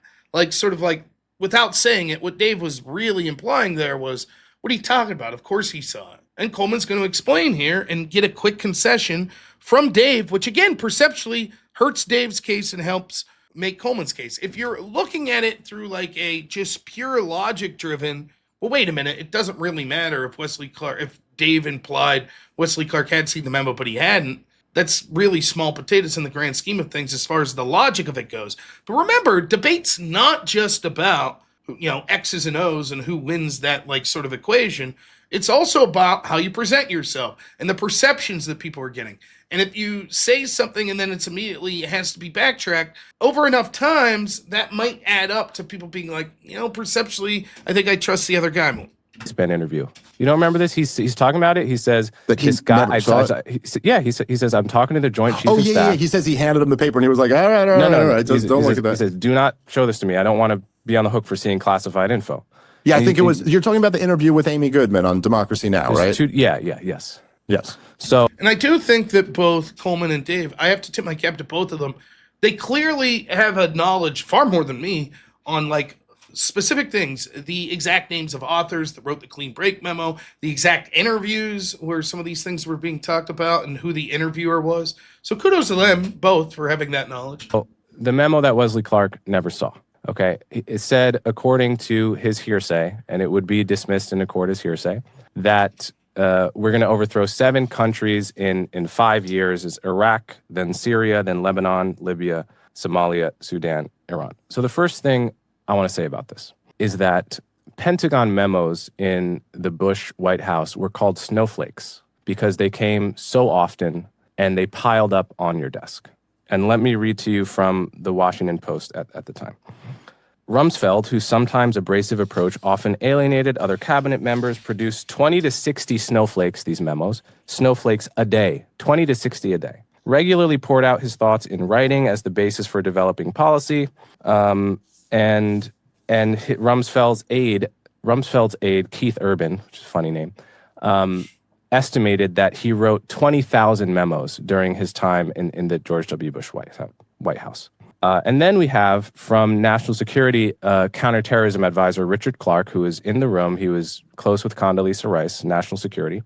S1: Without saying it, what Dave was really implying there was, what are you talking about? Of course he saw it. And Coleman's going to explain here and get a quick concession from Dave, which again, perceptually hurts Dave's case and helps make Coleman's case. If you're looking at it through a just pure logic driven, well, wait a minute, it doesn't really matter if Dave implied Wesley Clark had seen the memo, but he hadn't. That's really small potatoes in the grand scheme of things as far as the logic of it goes. But remember, debate's not just about, X's and O's and who wins that sort of equation. It's also about how you present yourself and the perceptions that people are getting. And if you say something and then it has to be backtracked over enough times, that might add up to people being like, perceptually, I think I trust the other guy more.
S2: Spent interview. You don't remember this? He's talking about it. He says
S3: that
S2: this guy. He says I'm talking to the Joint Chiefs of Staff.
S3: Yeah. He says he handed him the paper and he was like, all right. Don't look at that.
S2: He says, do not show this to me. I don't want to be on the hook for seeing classified info.
S3: Yeah, I think it was. You're talking about the interview with Amy Goodman on Democracy Now, right?
S2: Yes. So,
S1: and I do think that both Coleman and Dave, I have to tip my cap to both of them. They clearly have a knowledge far more than me on specific things, the exact names of authors that wrote the Clean Break memo, the exact interviews where some of these things were being talked about, and who the interviewer was. So kudos to them both for having that knowledge.
S2: The memo that Wesley Clark never saw. Okay, it said, according to his hearsay, and it would be dismissed in a court as hearsay, that we're going to overthrow 7 countries in 5 years: is Iraq, then Syria, then Lebanon, Libya, Somalia, Sudan, Iran. So the first thing I want to say about this is that Pentagon memos in the Bush White House were called snowflakes because they came so often and they piled up on your desk. And let me read to you from the Washington Post at the time. Rumsfeld, whose sometimes abrasive approach often alienated other cabinet members, produced 20 to 60 snowflakes, these memos, snowflakes a day, 20 to 60 a day. Regularly poured out his thoughts in writing as the basis for developing policy, and Rumsfeld's aide, Keith Urban, which is a funny name, estimated that he wrote 20,000 memos during his time in the George W. Bush White House. And then we have from National Security Counterterrorism Advisor Richard Clark, who was in the room. He was close with Condoleezza Rice, National Security.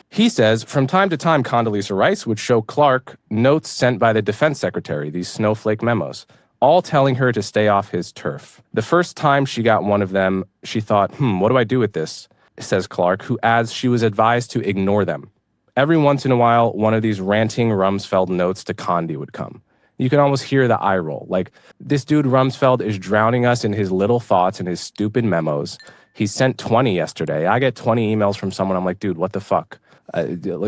S2: He says, from time to time, Condoleezza Rice would show Clark notes sent by the defense secretary, these snowflake memos, all telling her to stay off his turf. The first time she got one of them, she thought, what do I do with this? Says Clark, who adds she was advised to ignore them. Every once in a while, one of these ranting Rumsfeld notes to Condi would come. You can almost hear the eye roll. Like, this dude Rumsfeld is drowning us in his little thoughts and his stupid memos. He sent 20 yesterday. I get 20 emails from someone. I'm like, dude, what the fuck?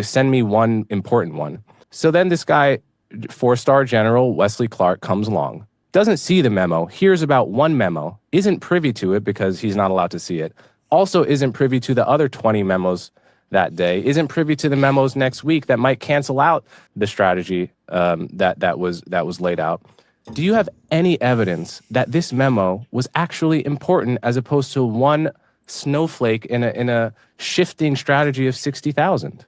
S2: Send me one important one. So then this guy, 4-star General Wesley Clark, comes along, doesn't see the memo, hears about one memo, isn't privy to it because he's not allowed to see it, also isn't privy to the other 20 memos that day, isn't privy to the memos next week that might cancel out the strategy that was laid out. Do you have any evidence that this memo was actually important as opposed to one snowflake in a shifting strategy of 60,000?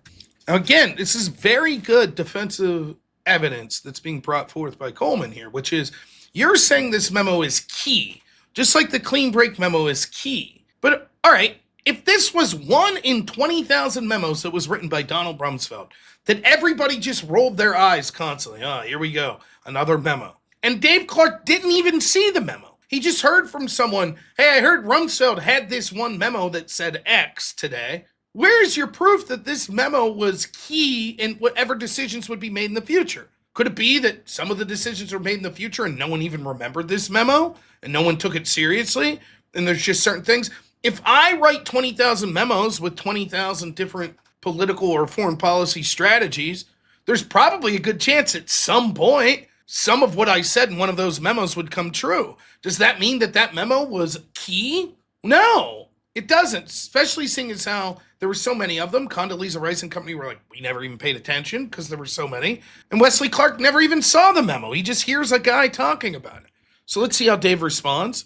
S1: Again, this is very good defensive evidence that's being brought forth by Coleman here, which is you're saying this memo is key, just like the clean break memo is key. But all right, if this was 1 in 20,000 memos that was written by Donald Rumsfeld, that everybody just rolled their eyes constantly, here we go, another memo. And Dave Clark didn't even see the memo. He just heard from someone, hey, I heard Rumsfeld had this one memo that said X today. Where's your proof that this memo was key in whatever decisions would be made in the future? Could it be that some of the decisions were made in the future and no one even remembered this memo and no one took it seriously? And there's just certain things. If I write 20,000 memos with 20,000 different political or foreign policy strategies, there's probably a good chance at some point some of what I said in one of those memos would come true. Does that mean that that memo was key? No, it doesn't, especially seeing as how there were so many of them. Condoleezza Rice and company were like, we never even paid attention because there were so many. And Wesley Clark never even saw the memo. He just hears a guy talking about it. So let's see how Dave responds.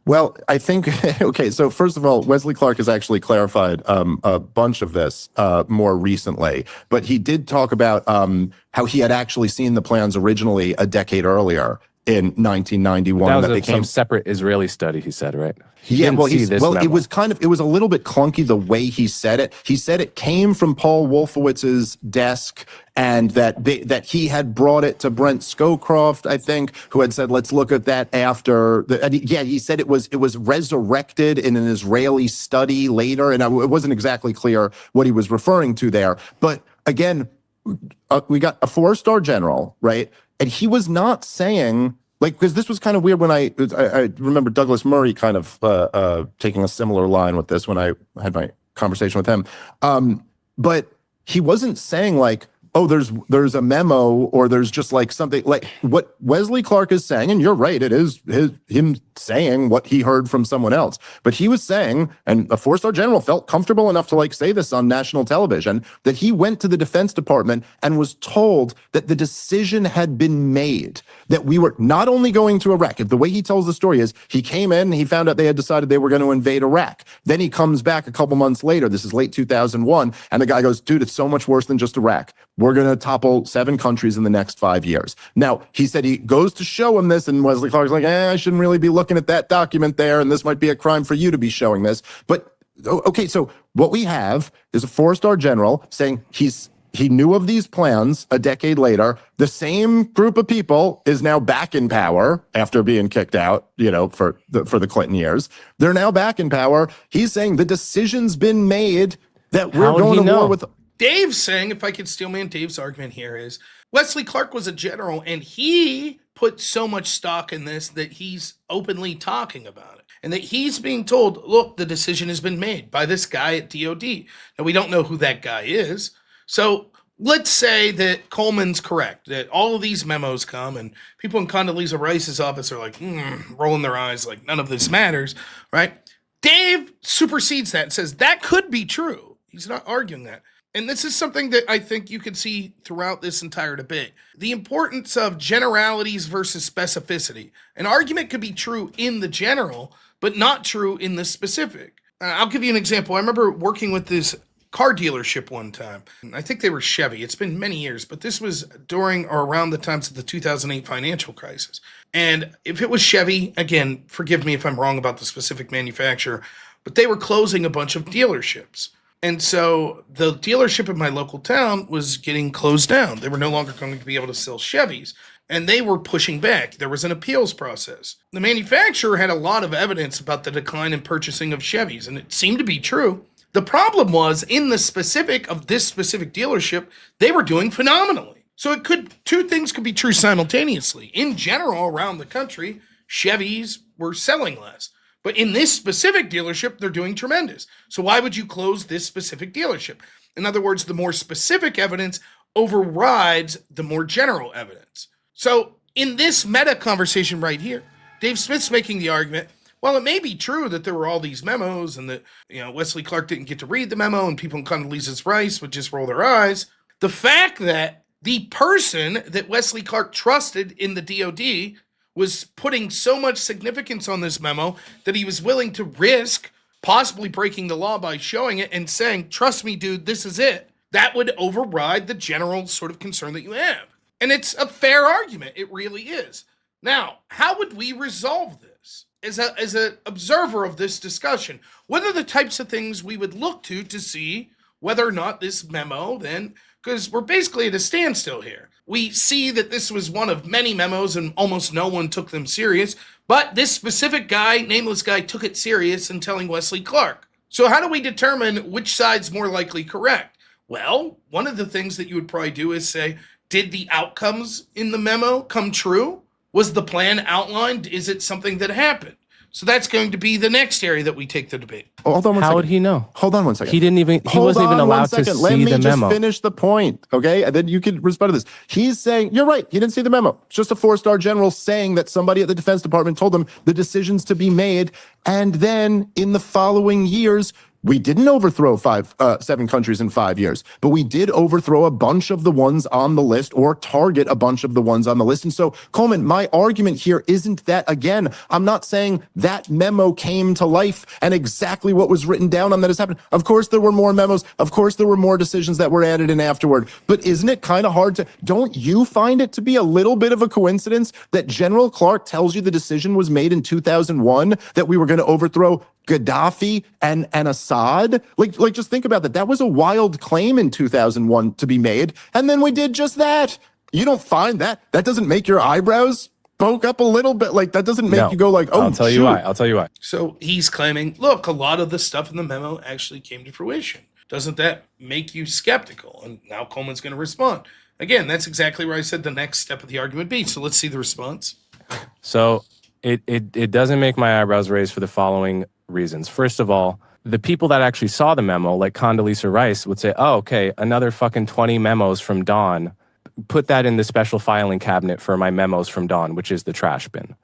S3: Well, I think, okay, so first of all, Wesley Clark has actually clarified a bunch of this more recently, but he did talk about how he had actually seen the plans originally a decade earlier in 1991.
S2: That was some separate Israeli study, he said, right?
S3: Yeah, well, it was a little bit clunky the way he said it. He said it came from Paul Wolfowitz's desk and that he had brought it to Brent Scowcroft, I think, who had said, let's look at that after. He said it was resurrected in an Israeli study later, and it wasn't exactly clear what he was referring to there. But again, we got a 4-star general, right? And he was not saying, like, because this was kind of weird when I remember Douglas Murray kind of taking a similar line with this when I had my conversation with him. But he wasn't saying like, oh, there's a memo or there's just like something like what Wesley Clark is saying. And you're right, it is him saying what he heard from someone else. But he was saying, and a 4-star general felt comfortable enough to like say this on national television, that he went to the Defense Department and was told that the decision had been made, that we were not only going to Iraq. The way he tells the story is he came in and he found out they had decided they were going to invade Iraq. Then he comes back a couple months later, this is late 2001, and the guy goes, dude, it's so much worse than just Iraq. We're going to topple 7 countries in the next 5 years. Now, he said he goes to show him this, and Wesley Clark's like, I shouldn't really be looking at that document there, and this might be a crime for you to be showing this. But, okay, so what we have is a 4-star general saying he knew of these plans a decade later. The same group of people is now back in power after being kicked out, for the Clinton years. They're now back in power. He's saying the decision's been made that we're going to war with.
S1: Dave's saying, if I could steal man Dave's argument here, is Wesley Clark was a general and he put so much stock in this that he's openly talking about it. And that he's being told, look, the decision has been made by this guy at DOD. Now, we don't know who that guy is. So let's say that Coleman's correct, that all of these memos come and people in Condoleezza Rice's office are like, rolling their eyes like none of this matters, right? Dave supersedes that and says that could be true. He's not arguing that. And this is something that I think you can see throughout this entire debate. The importance of generalities versus specificity. An argument could be true in the general, but not true in the specific. I'll give you an example. I remember working with this car dealership one time. I think they were Chevy. It's been many years, but this was during or around the times of the 2008 financial crisis. And if it was Chevy, again, forgive me if I'm wrong about the specific manufacturer, but they were closing a bunch of dealerships. And so the dealership in my local town was getting closed down. They were no longer going to be able to sell Chevys. And they were pushing back. There was an appeals process. The manufacturer had a lot of evidence about the decline in purchasing of Chevys, and it seemed to be true. The problem was, in the specific of this specific dealership, they were doing phenomenally. So two things could be true simultaneously. In general, around the country, Chevys were selling less. But in this specific dealership, they're doing tremendous. So why would you close this specific dealership? In other words, the more specific evidence overrides the more general evidence. So in this meta conversation right here, Dave Smith's making the argument, well, it may be true that there were all these memos and that, Wesley Clark didn't get to read the memo and people in Condoleezza Rice would just roll their eyes. The fact that the person that Wesley Clark trusted in the DOD was putting so much significance on this memo that he was willing to risk possibly breaking the law by showing it and saying, trust me, dude, this is it. That would override the general sort of concern that you have. And it's a fair argument. It really is. Now, how would we resolve this? As an observer of this discussion, what are the types of things we would look to see whether or not this memo then, because we're basically at a standstill here. We see that this was one of many memos and almost no one took them serious, but this specific guy, nameless guy, took it serious in telling Wesley Clark. So how do we determine which side's more likely correct? Well, one of the things that you would probably do is say, did the outcomes in the memo come true? Was the plan outlined? Is it something that happened? So that's going to be the next area that we take the debate.
S3: Hold on one second.
S2: How would he know?
S3: Hold on one second.
S2: He wasn't even allowed to see the memo.
S3: Let me just finish the point, okay? And then you can respond to this. He's saying, you're right, he didn't see the memo. It's just a four-star general saying that somebody at the Defense Department told him the decisions to be made. And then in the following years, we didn't overthrow 7 countries in 5 years, but we did overthrow a bunch of the ones on the list or target a bunch of the ones on the list. And so, Coleman, my argument here isn't that, again, I'm not saying that memo came to life and exactly what was written down on that has happened. Of course, there were more memos. Of course, there were more decisions that were added in afterward. But isn't it kind of hard to, don't you find it to be a little bit of a coincidence that General Clark tells you the decision was made in 2001 that we were going to overthrow Gaddafi and Assad? Like just think about that. That was a wild claim in 2001 to be made. And then we did just that. You don't find that? That doesn't make your eyebrows poke up a little bit? Like that doesn't make you go like, oh,
S2: I'll tell you why.
S1: So he's claiming, look, a lot of the stuff in the memo actually came to fruition. Doesn't that make you skeptical? And now Coleman's going to respond. Again, that's exactly where I said the next step of the argument be. So let's see the response.
S2: So it doesn't make my eyebrows raise for the following reasons. First of all, the people that actually saw the memo, like Condoleezza Rice, would say, oh, okay, another fucking 20 memos from Dawn. Put that in the special filing cabinet for my memos from Dawn, which is the trash bin.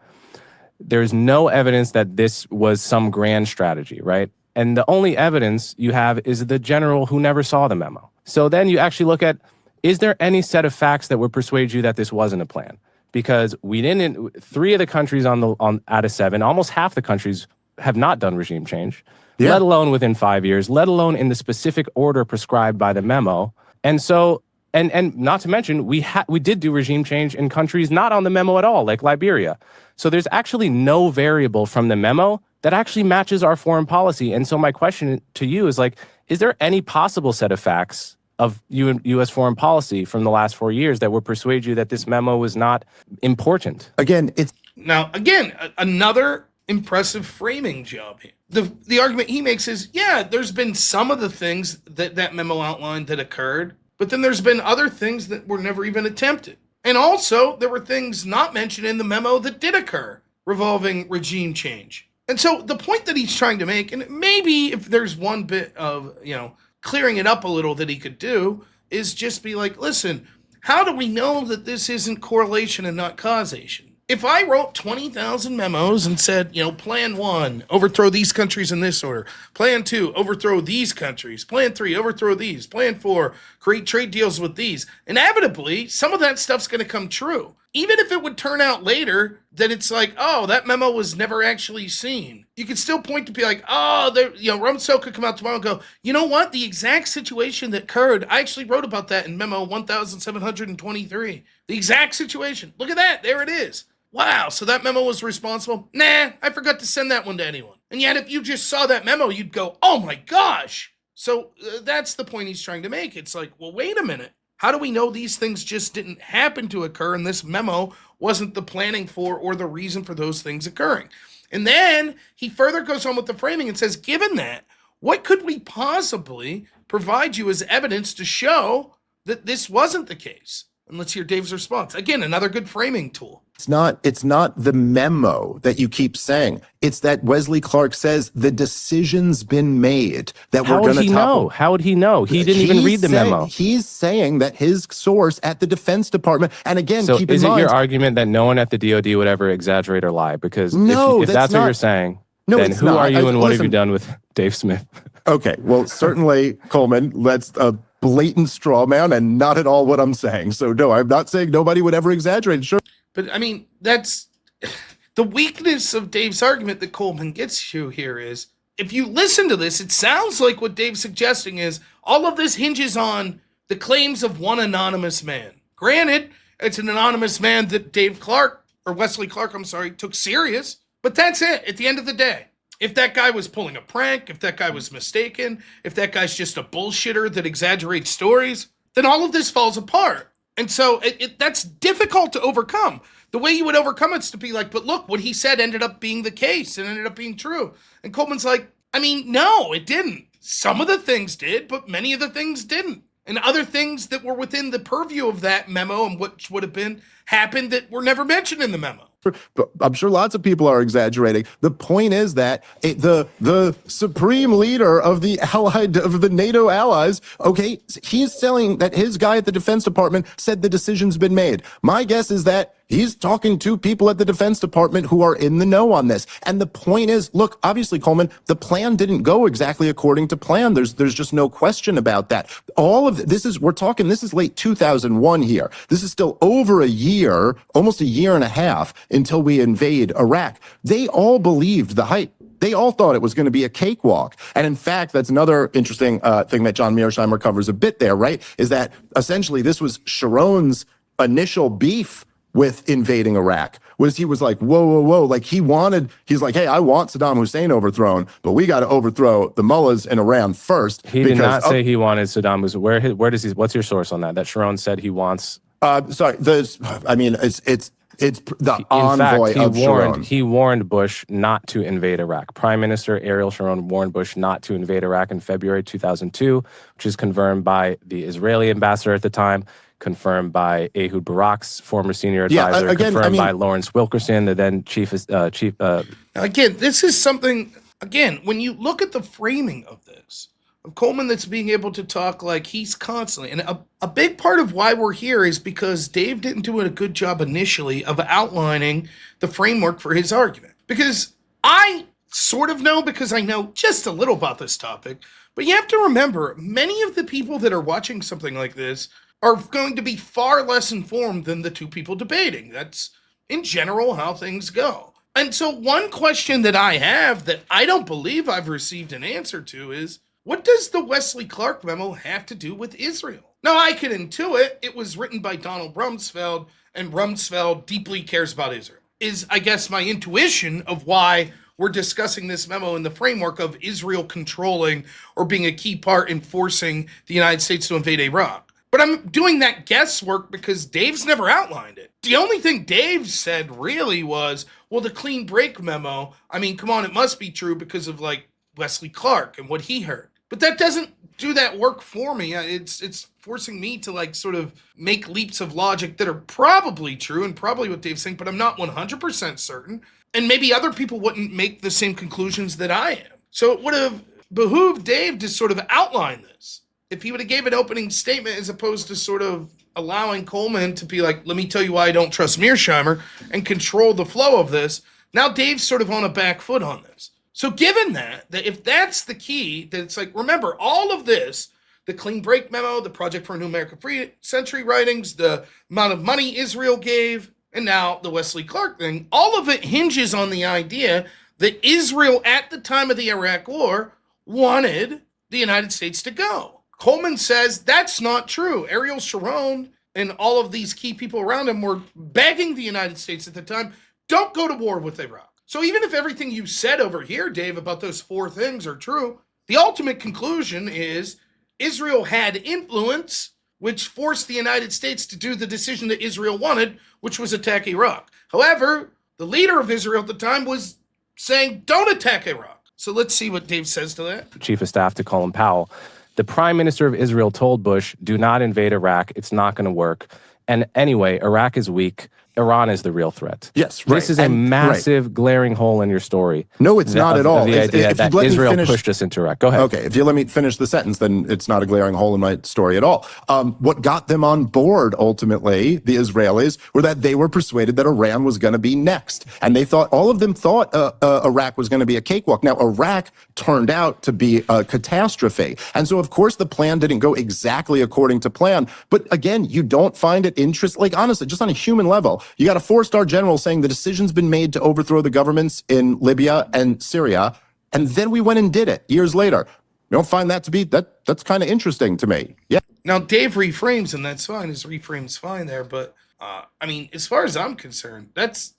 S2: There's no evidence that this was some grand strategy, right? And the only evidence you have is the general who never saw the memo. So then you actually look at, is there any set of facts that would persuade you that this wasn't a plan? Because we didn't, 3 of the countries out of 7, almost half the countries have not done regime change, let alone within 5 years, let alone in the specific order prescribed by the memo. And so, and not to mention, we did do regime change in countries not on the memo at all, like Liberia. So there's actually no variable from the memo that actually matches our foreign policy. And so my question to you is like, is there any possible set of facts of U.S. foreign policy from the last 4 years that would persuade you that this memo was not important?
S3: Again, it's...
S1: Now, again, another impressive framing job here. The argument he makes is, yeah, there's been some of the things that memo outlined that occurred, but then there's been other things that were never even attempted. And also, there were things not mentioned in the memo that did occur revolving regime change. And so the point that he's trying to make, and maybe if there's one bit of, clearing it up a little that he could do, is just be like, listen, how do we know that this isn't correlation and not causation? If I wrote 20,000 memos and said, plan 1, overthrow these countries in this order. Plan 2, overthrow these countries. Plan 3, overthrow these. Plan 4, create trade deals with these. Inevitably, some of that stuff's going to come true. Even if it would turn out later that it's like, oh, that memo was never actually seen. You could still point to be like, oh, Rumsfeld could come out tomorrow and go, you know what? The exact situation that occurred, I actually wrote about that in memo 1723. The exact situation. Look at that. There it is. Wow, so that memo was responsible? Nah, I forgot to send that one to anyone. And yet if you just saw that memo, you'd go, oh my gosh. So that's the point he's trying to make. It's like, well, wait a minute. How do we know these things just didn't happen to occur and this memo wasn't the planning for or the reason for those things occurring? And then he further goes on with the framing and says, given that, what could we possibly provide you as evidence to show that this wasn't the case? And let's hear Dave's response. Again, another good framing tool.
S3: It's not the memo that you keep saying. It's that Wesley Clark says the decision's been made that
S2: How
S3: we're
S2: would
S3: going
S2: he
S3: to
S2: know? How would he know? He didn't even read the memo.
S3: He's saying that his source at the Defense Department, and again,
S2: So
S3: keep
S2: is
S3: in
S2: it
S3: mind,
S2: your argument that no one at the DOD would ever exaggerate or lie? Because
S3: No,
S2: if
S3: that's
S2: that's what
S3: not-
S2: you're saying,
S3: No,
S2: then
S3: it's
S2: who
S3: not.
S2: are you and what have you
S3: Listen.
S2: done with Dave Smith?
S3: Okay, well, certainly, Coleman, that's a blatant straw man and not at all what I'm saying. So no, I'm not saying nobody would ever exaggerate. Sure.
S1: But I mean, that's the weakness of Dave's argument that Coleman gets you here is if you listen to this, it sounds like what Dave's suggesting is all of this hinges on the claims of one anonymous man. Granted, it's an anonymous man that Dave Clark, or Wesley Clark, I'm sorry, took serious, but that's it at the end of the day. If that guy was pulling a prank, if that guy was mistaken, if that guy's just a bullshitter that exaggerates stories, then all of this falls apart. And so that's difficult to overcome. The way you would overcome it's to be like, but look, what he said ended up being the case and ended up being true. And Coleman's like, I mean, no, it didn't. Some of the things did, but many of the things didn't. And other things that were within the purview of that memo and what would have been happened that were never mentioned in the memo.
S3: But I'm sure lots of people are exaggerating. The point is that the supreme leader of the NATO allies, okay, he's saying that his guy at the Defense Department said the decision's been made. My guess is that he's talking to people at the Defense Department who are in the know on this. And the point is, look, obviously, Coleman, the plan didn't go exactly according to plan. There's just no question about that. All of this is, this is late 2001 here. This is still over a year, almost a year and a half until we invade Iraq. They all believed the hype. They all thought it was going to be a cakewalk. And in fact, that's another interesting thing that John Mearsheimer covers a bit there, right? Is that essentially this was Sharon's initial beef with invading Iraq, was he was like, whoa. Like he's like, hey, I want Saddam Hussein overthrown, but we got to overthrow the mullahs in Iran first.
S2: He did not say he wanted Saddam Hussein. Where does he, what's your source on that? That Sharon said he wants.
S3: It's the envoy of Sharon.
S2: He warned Bush not to invade Iraq. Prime Minister Ariel Sharon warned Bush not to invade Iraq in February 2002, which is confirmed by the Israeli ambassador at the time, confirmed by Ehud Barak's former senior advisor, confirmed by Lawrence Wilkerson, the then chief.
S1: Again, this is something, again, when you look at the framing of this, of Coleman that's being able to talk like he's constantly, and a big part of why we're here is because Dave didn't do a good job initially of outlining the framework for his argument. Because I sort of know, because I know just a little about this topic, but you have to remember, many of the people that are watching something like this are going to be far less informed than the two people debating. That's, in general, how things go. And so one question that I have that I don't believe I've received an answer to is, what does the Wesley Clark memo have to do with Israel? Now, I can intuit it was written by Donald Rumsfeld, and Rumsfeld deeply cares about Israel. Is, I guess, my intuition of why we're discussing this memo in the framework of Israel controlling or being a key part in forcing the United States to invade Iraq. But I'm doing that guesswork because Dave's never outlined it. The only thing Dave said really was, well, the clean break memo, I mean, come on, it must be true because of like Wesley Clark and what he heard. But that doesn't do that work for me. It's forcing me to like sort of make leaps of logic that are probably true and probably what Dave's saying, but I'm not 100% certain. And maybe other people wouldn't make the same conclusions that I am. So it would have behooved Dave to sort of outline this. If he would have gave an opening statement as opposed to sort of allowing Coleman to be like, let me tell you why I don't trust Mearsheimer and control the flow of this. Now Dave's sort of on a back foot on this. So given that if that's the key, that it's like, remember all of this, the clean break memo, the Project for a New American Free Century writings, the amount of money Israel gave, and now the Wesley Clark thing, all of it hinges on the idea that Israel at the time of the Iraq War wanted the United States to go. Coleman says that's not true. Ariel Sharon and all of these key people around him were begging the United States at the time, don't go to war with Iraq. So even if everything you said over here, Dave, about those four things are true, The ultimate conclusion is Israel had influence, which forced the United States to do the decision that Israel wanted, which was attack Iraq. However, the leader of Israel at the time was saying, don't attack Iraq. So let's see what Dave says to that.
S2: Chief of Staff to Colin Powell. The Prime Minister of Israel told Bush, do not invade Iraq. It's not going to work. And anyway, Iraq is weak. Iran is the real threat.
S3: Yes, right.
S2: This is a massive, glaring hole in your story.
S3: No, it's not at all.
S2: The idea that Israel pushed us into Iraq. Go ahead.
S3: Okay, if you let me finish the sentence, then it's not a glaring hole in my story at all. What got them on board, ultimately, the Israelis, were that they were persuaded that Iran was going to be next. And they thought, all of them thought Iraq was going to be a cakewalk. Now, Iraq turned out to be a catastrophe. And so, of course, the plan didn't go exactly according to plan. But again, you don't find it interesting. Like, honestly, just on a human level, you got a 4-star general saying the decision's been made to overthrow the governments in Libya and Syria, and then we went and did it years later. You don't find that to be, that's kind of interesting to me. Yeah.
S1: Now, Dave reframes, and that's fine. His reframe's fine there, but I mean, as far as I'm concerned, that's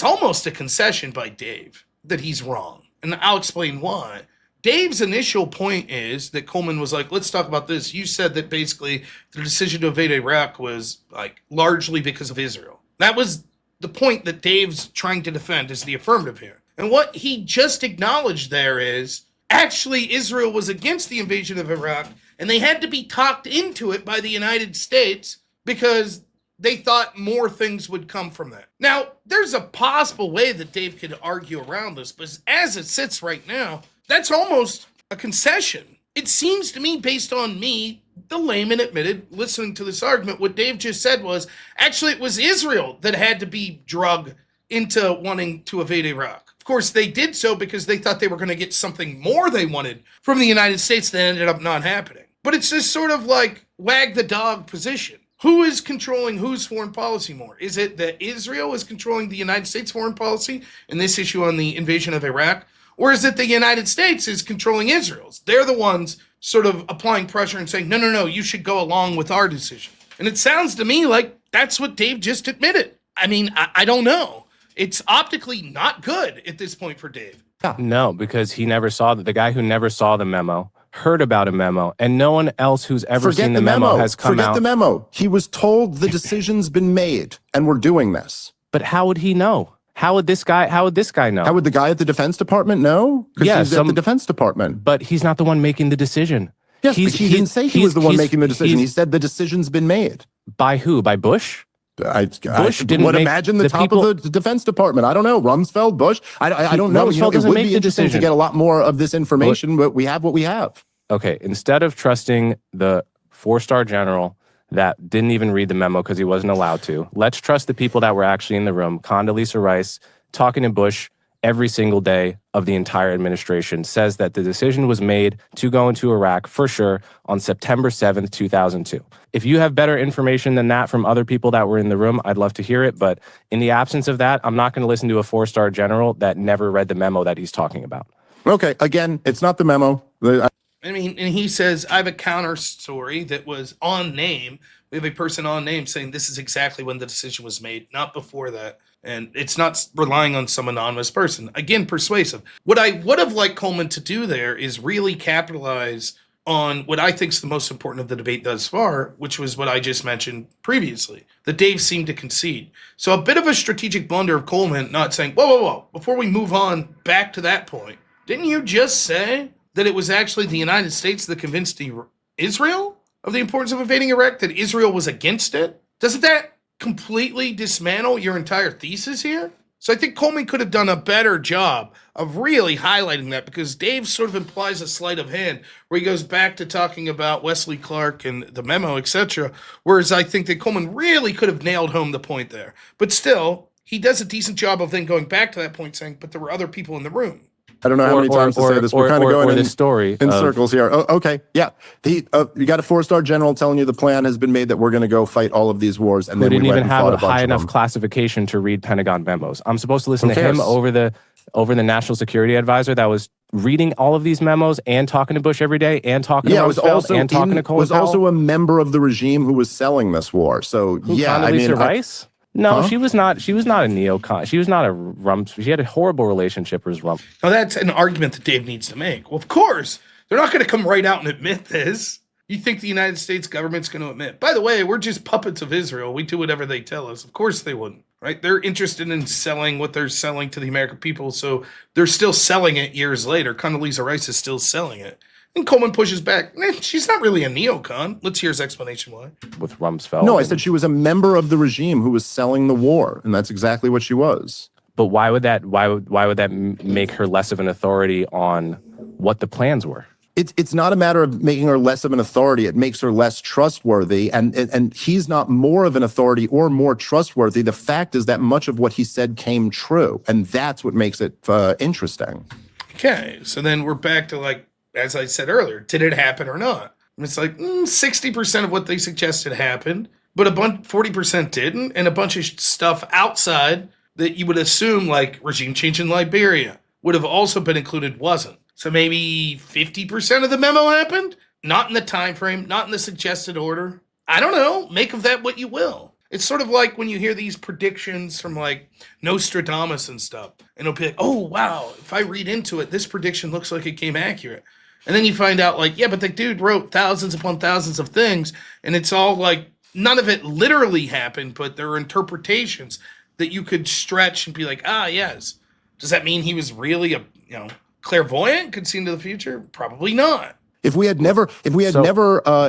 S1: almost a concession by Dave that he's wrong, and I'll explain why. Dave's initial point is that Coleman was like, let's talk about this. You said that basically the decision to invade Iraq was like largely because of Israel. That was the point that Dave's trying to defend, is the affirmative here. And what he just acknowledged there is actually Israel was against the invasion of Iraq, and they had to be talked into it by the United States because they thought more things would come from that. Now, there's a possible way that Dave could argue around this, but as it sits right now, that's almost a concession. It seems to me, based on me, the layman admitted, listening to this argument, what Dave just said was, actually, it was Israel that had to be drugged into wanting to invade Iraq. Of course, they did so because they thought they were going to get something more they wanted from the United States that ended up not happening. But it's just sort of like wag the dog position. Who is controlling whose foreign policy more? Is it that Israel is controlling the United States foreign policy in this issue on the invasion of Iraq? Or is it the United States is controlling Israel's? They're the ones sort of applying pressure and saying, no, you should go along with our decision. And it sounds to me like that's what Dave just admitted. I mean, I don't know. It's optically not good at this point for Dave.
S2: No, because he never saw the guy who never saw the memo heard about a memo, and no one else who's ever seen the memo has come out.
S3: Forget the memo. He was told the decision's been made and we're doing this.
S2: But how would he know? How would this guy know?
S3: How would the guy at the Defense Department know? Because he's at the Defense Department.
S2: But he's not the one making the decision.
S3: Yes, but he didn't say he was the one making the decision. He said the decision's been made.
S2: By who? By Bush?
S3: Bush would imagine the top of the Defense Department. I don't know. Rumsfeld, Bush. I don't know.
S2: Rumsfeld
S3: It would
S2: make
S3: be
S2: the
S3: interesting
S2: decision.
S3: to get a lot more of this information, but we have what we have.
S2: Okay, instead of trusting the 4-star general that didn't even read the memo because he wasn't allowed to, let's trust the people that were actually in the room. Condoleezza Rice, talking to Bush every single day of the entire administration, says that the decision was made to go into Iraq for sure on September 7th, 2002. If you have better information than that from other people that were in the room, I'd love to hear it. But in the absence of that, I'm not going to listen to a 4-star general that never read the memo that he's talking about.
S3: Okay, again, it's not the memo.
S1: I mean, and he says, I have a counter story that was on name. We have a person on name saying this is exactly when the decision was made, not before that. And it's not relying on some anonymous person. Again, persuasive. What I would have liked Coleman to do there is really capitalize on what I think is the most important of the debate thus far, which was what I just mentioned previously, that Dave seemed to concede. So a bit of a strategic blunder of Coleman not saying, whoa, before we move on back to that point, didn't you just say that it was actually the United States that convinced Israel of the importance of invading Iraq, that Israel was against it? Doesn't that completely dismantle your entire thesis here? So I think Coleman could have done a better job of really highlighting that, because Dave sort of implies a sleight of hand where he goes back to talking about Wesley Clark and the memo, etc. Whereas I think that Coleman really could have nailed home the point there. But still, he does a decent job of then going back to that point saying, but there were other people in the room.
S3: I don't know how many times to say this. We're kind of going in circles here. Oh, okay, yeah. You got a 4-star general telling you the plan has been made that we're going to go fight all of these wars, and then we didn't even have a high enough
S2: classification to read Pentagon memos. I'm supposed to listen to him over the National Security Advisor that was reading all of these memos and talking to Bush every day and talking to Rumsfeld and talking to Colin Powell.
S3: Was also a member of the regime who was selling this war. So
S2: Condoleezza Rice? No,
S3: Huh?
S2: she was not. She was not a neocon. She was not a rump. She had a horrible relationship with rump.
S1: Now, that's an argument that Dave needs to make. Well, of course, they're not going to come right out and admit this. You think the United States government's going to admit, by the way, we're just puppets of Israel. We do whatever they tell us. Of course they wouldn't, right? They're interested in selling what they're selling to the American people, so they're still selling it years later. Condoleezza Rice is still selling it. And Coleman pushes back. She's not really a neocon. Let's hear his explanation why.
S2: With Rumsfeld.
S3: No, I said she was a member of the regime who was selling the war, and that's exactly what she was.
S2: But why would that? Why would that make her less of an authority on what the plans were?
S3: It's not a matter of making her less of an authority. It makes her less trustworthy, and he's not more of an authority or more trustworthy. The fact is that much of what he said came true, and that's what makes it interesting.
S1: Okay, so then we're back to, like, as I said earlier, did it happen or not? And it's like 60% of what they suggested happened, but 40% didn't, and a bunch of stuff outside that you would assume, like regime change in Liberia, would have also been included, wasn't. So maybe 50% of the memo happened, not in the time frame, not in the suggested order. I don't know. Make of that what you will. It's sort of like when you hear these predictions from like Nostradamus and stuff, and it'll be like, oh, wow, if I read into it, this prediction looks like it came accurate. And then you find out, like, yeah, but the dude wrote thousands upon thousands of things, and it's all like, none of it literally happened, but there are interpretations that you could stretch and be like, ah, yes. Does that mean he was really a, clairvoyant, could see into the future? Probably not.
S3: If we had never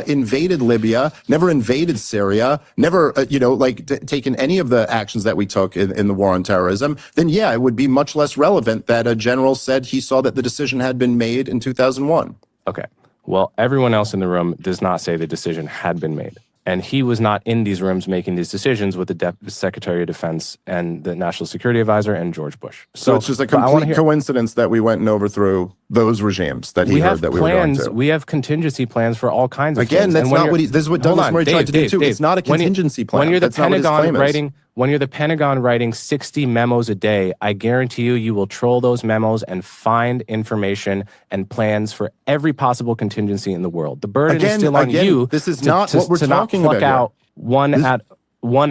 S3: invaded Libya, never invaded Syria, never, taken any of the actions that we took in the war on terrorism, then yeah, it would be much less relevant that a general said he saw that the decision had been made in 2001.
S2: Okay. Well, everyone else in the room does not say the decision had been made. And he was not in these rooms making these decisions with the Secretary of Defense and the National Security Advisor and George Bush.
S3: So it's just a complete coincidence that we went and overthrew those regimes that he heard that we were going to.
S2: We have contingency plans for all kinds of
S3: Again,
S2: things.
S3: that's not what this is what Douglas Murray tried to do too. It's not a contingency plan.
S2: When you're the
S3: That's not what his
S2: Pentagon
S3: claim is.
S2: when you're the Pentagon writing 60 memos a day, I guarantee you will troll those memos and find information and plans for every possible contingency in the world. The burden is still on you.
S3: This is not what we're talking about
S2: out one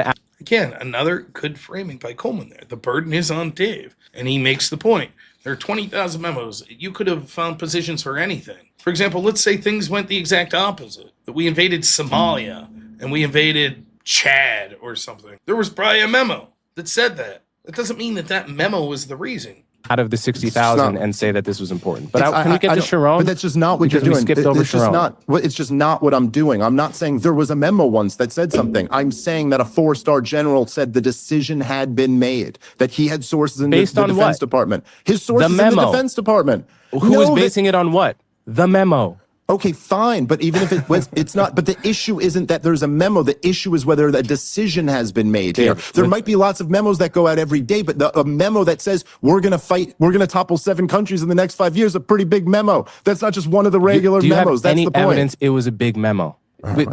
S2: at.
S1: Again, another good framing by Coleman there. The burden is on Dave, and he makes the point. There are 20,000 memos. You could have found positions for anything. For example, let's say things went the exact opposite. That we invaded Somalia and we invaded Chad or something. There was probably a memo that said that. That doesn't mean that memo was the reason.
S2: Out of the 60,000 and say that this was important. But can we get to Sharon?
S3: But that's just not what you're doing. It's just not what I'm doing. I'm not saying there was a memo once that said something. I'm saying that a 4-star general said the decision had been made, that he had sources in the Defense Department. His sources in the Defense Department.
S2: Who was basing it on what? The memo.
S3: Okay, fine, but even if it was, it's not. But the issue isn't that there's a memo. The issue is whether the decision has been made here. There might be lots of memos that go out every day, but a memo that says we're going to fight, we're going to topple 7 countries in the next 5 years, a pretty big memo. That's not just one of the regular memos. That's the point.
S2: Evidence it was a big memo?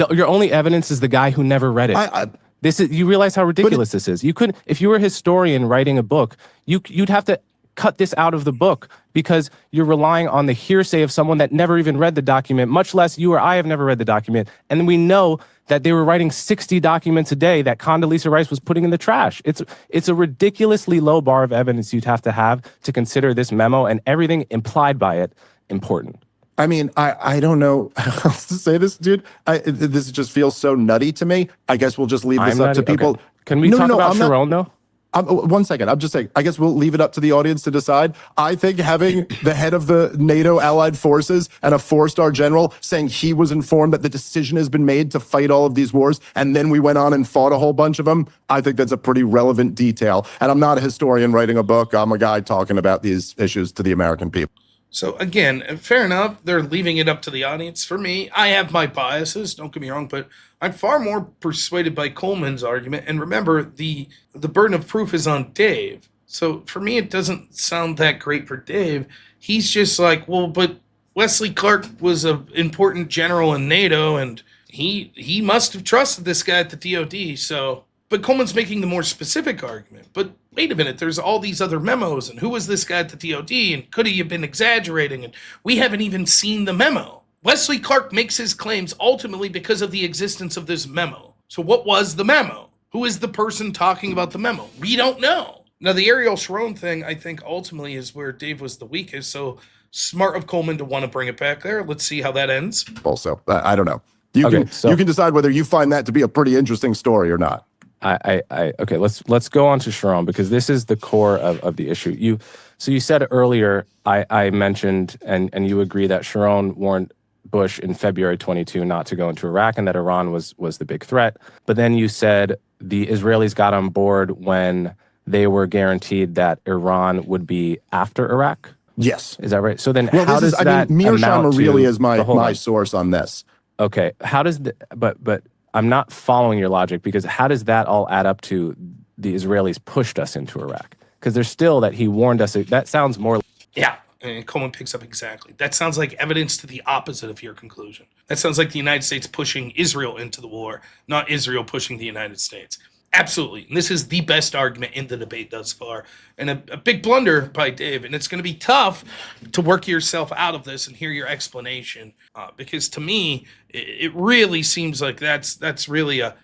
S2: Your only evidence is the guy who never read it. You realize how ridiculous this is. You couldn't, if you were a historian writing a book, you'd have to cut this out of the book because you're relying on the hearsay of someone that never even read the document, much less you or I have never read the document. And we know that they were writing 60 documents a day that Condoleezza Rice was putting in the trash. It's a ridiculously low bar of evidence you'd have to consider this memo and everything implied by it important.
S3: I mean, I don't know how to say this, dude. This just feels so nutty to me. I guess we'll just leave this up to people.
S2: Okay. Can we talk about Sharon, though?
S3: 1 second. I'm just saying, I guess we'll leave it up to the audience to decide. I think having the head of the NATO allied forces and a 4-star general saying he was informed that the decision has been made to fight all of these wars, and then we went on and fought a whole bunch of them, I think that's a pretty relevant detail. And I'm not a historian writing a book. I'm a guy talking about these issues to the American people.
S1: So again, fair enough. They're leaving it up to the audience. For me, I have my biases, don't get me wrong, but I'm far more persuaded by Coleman's argument. And remember, the burden of proof is on Dave. So for me, it doesn't sound that great for Dave. He's just like, well, but Wesley Clark was an important general in NATO, and he must have trusted this guy at the DOD. So, but Coleman's making the more specific argument. But wait a minute, there's all these other memos, and who was this guy at the DOD, and could he have been exaggerating? And we haven't even seen the memo. Wesley Clark makes his claims ultimately because of the existence of this memo. So what was the memo? Who is the person talking about the memo? We don't know. Now, the Ariel Sharon thing, I think, ultimately is where Dave was the weakest. So smart of Coleman to want to bring it back there. Let's see how that ends.
S3: Also, I don't know. You
S2: Okay,
S3: can decide whether you find that to be a pretty interesting story or not.
S2: Okay, let's go on to Sharon, because this is the core of the issue. You said earlier, I mentioned, and you agree that Sharon warned Bush in February 22 not to go into Iraq, and that Iran was the big threat. But then you said the Israelis got on board when they were guaranteed that Iran would be after Iraq.
S3: Yes.
S2: Is that right? So then
S3: Well,
S2: how does that
S3: Mearsheimer really is
S2: hold
S3: my
S2: on.
S3: source on this.
S2: Okay. How does but I'm not following your logic, because how does that all add up to the Israelis pushed us into Iraq? Because there's still that he warned us. That sounds more.
S1: Yeah, and Coleman picks up exactly. That sounds like evidence to the opposite of your conclusion. That sounds like the United States pushing Israel into the war, not Israel pushing the United States. Absolutely. And this is the best argument in the debate thus far. And a big blunder by Dave. And it's going to be tough to work yourself out of this and hear your explanation. Because to me, it really seems like that's really a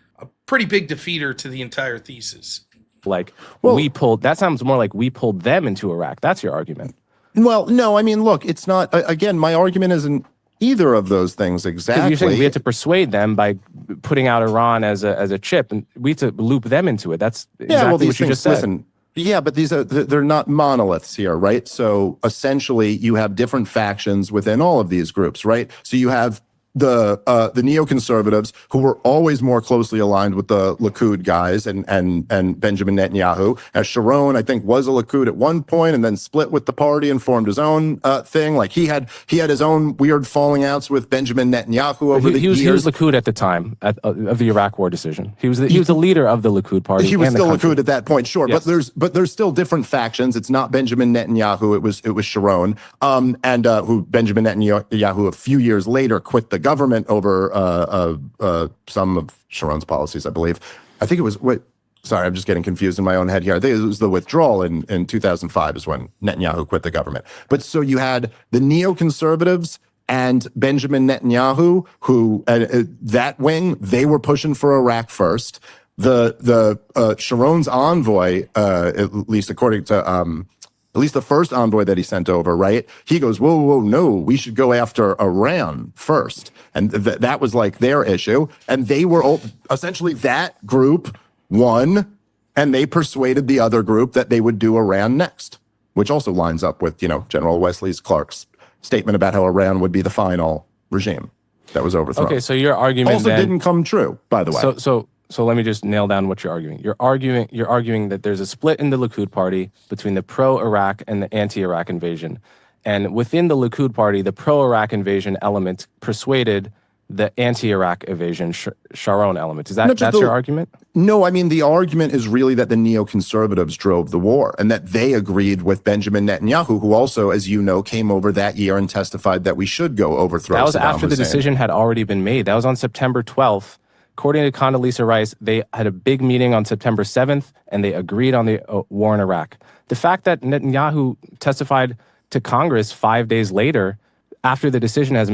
S1: pretty big defeater to the entire thesis.
S2: That sounds more like we pulled them into Iraq. That's your argument.
S3: Well, no, I mean, look, it's not, again, my argument isn't either of those things exactly.
S2: You're saying we had to persuade them by putting out Iran as a chip, and we had to loop them into it. That's exactly what you just said.
S3: Listen, yeah, but they're not monoliths here, right? So essentially, you have different factions within all of these groups, right? So you have the neoconservatives, who were always more closely aligned with the Likud guys and Benjamin Netanyahu. As Sharon, I think, was a Likud at one point and then split with the party and formed his own thing. Like he had his own weird falling outs with Benjamin Netanyahu over the years.
S2: He was Likud at the time of the Iraq War decision. He was the leader of the Likud party.
S3: He was still Likud at that point, sure.
S2: Yes.
S3: But there's still different factions. It's not Benjamin Netanyahu. It was Sharon, and who Benjamin Netanyahu a few years later quit the government over some of Sharon's policies, I believe. I think it was sorry, I'm just getting confused in my own head here. I think it was the withdrawal in 2005 is when Netanyahu quit the government. But so you had the neoconservatives and Benjamin Netanyahu, who that wing, they were pushing for Iraq first. The Sharon's envoy, at least according to at least the first envoy that he sent over, right? He goes, whoa, no, we should go after Iran first. And that was like their issue. And they were essentially, that group won, and they persuaded the other group that they would do Iran next, which also lines up with, General Wesley Clark's statement about how Iran would be the final regime that was overthrown.
S2: Okay, so your argument
S3: also didn't come true, by the way.
S2: So let me just nail down what you're arguing. You're arguing that there's a split in the Likud party between the pro-Iraq and the anti-Iraq invasion. And within the Likud party, the pro-Iraq invasion element persuaded the anti-Iraq invasion Sharon element. That's your argument?
S3: No, I mean, the argument is really that the neoconservatives drove the war and that they agreed with Benjamin Netanyahu, who also, as you know, came over that year and testified that we should go overthrow Saddam
S2: That was after the
S3: Hussein.
S2: decision had already been made. That was on September 12th. According to Condoleezza Rice, they had a big meeting on September 7th, and they agreed on the war in Iraq. The fact that Netanyahu testified to Congress 5 days later, after the decision has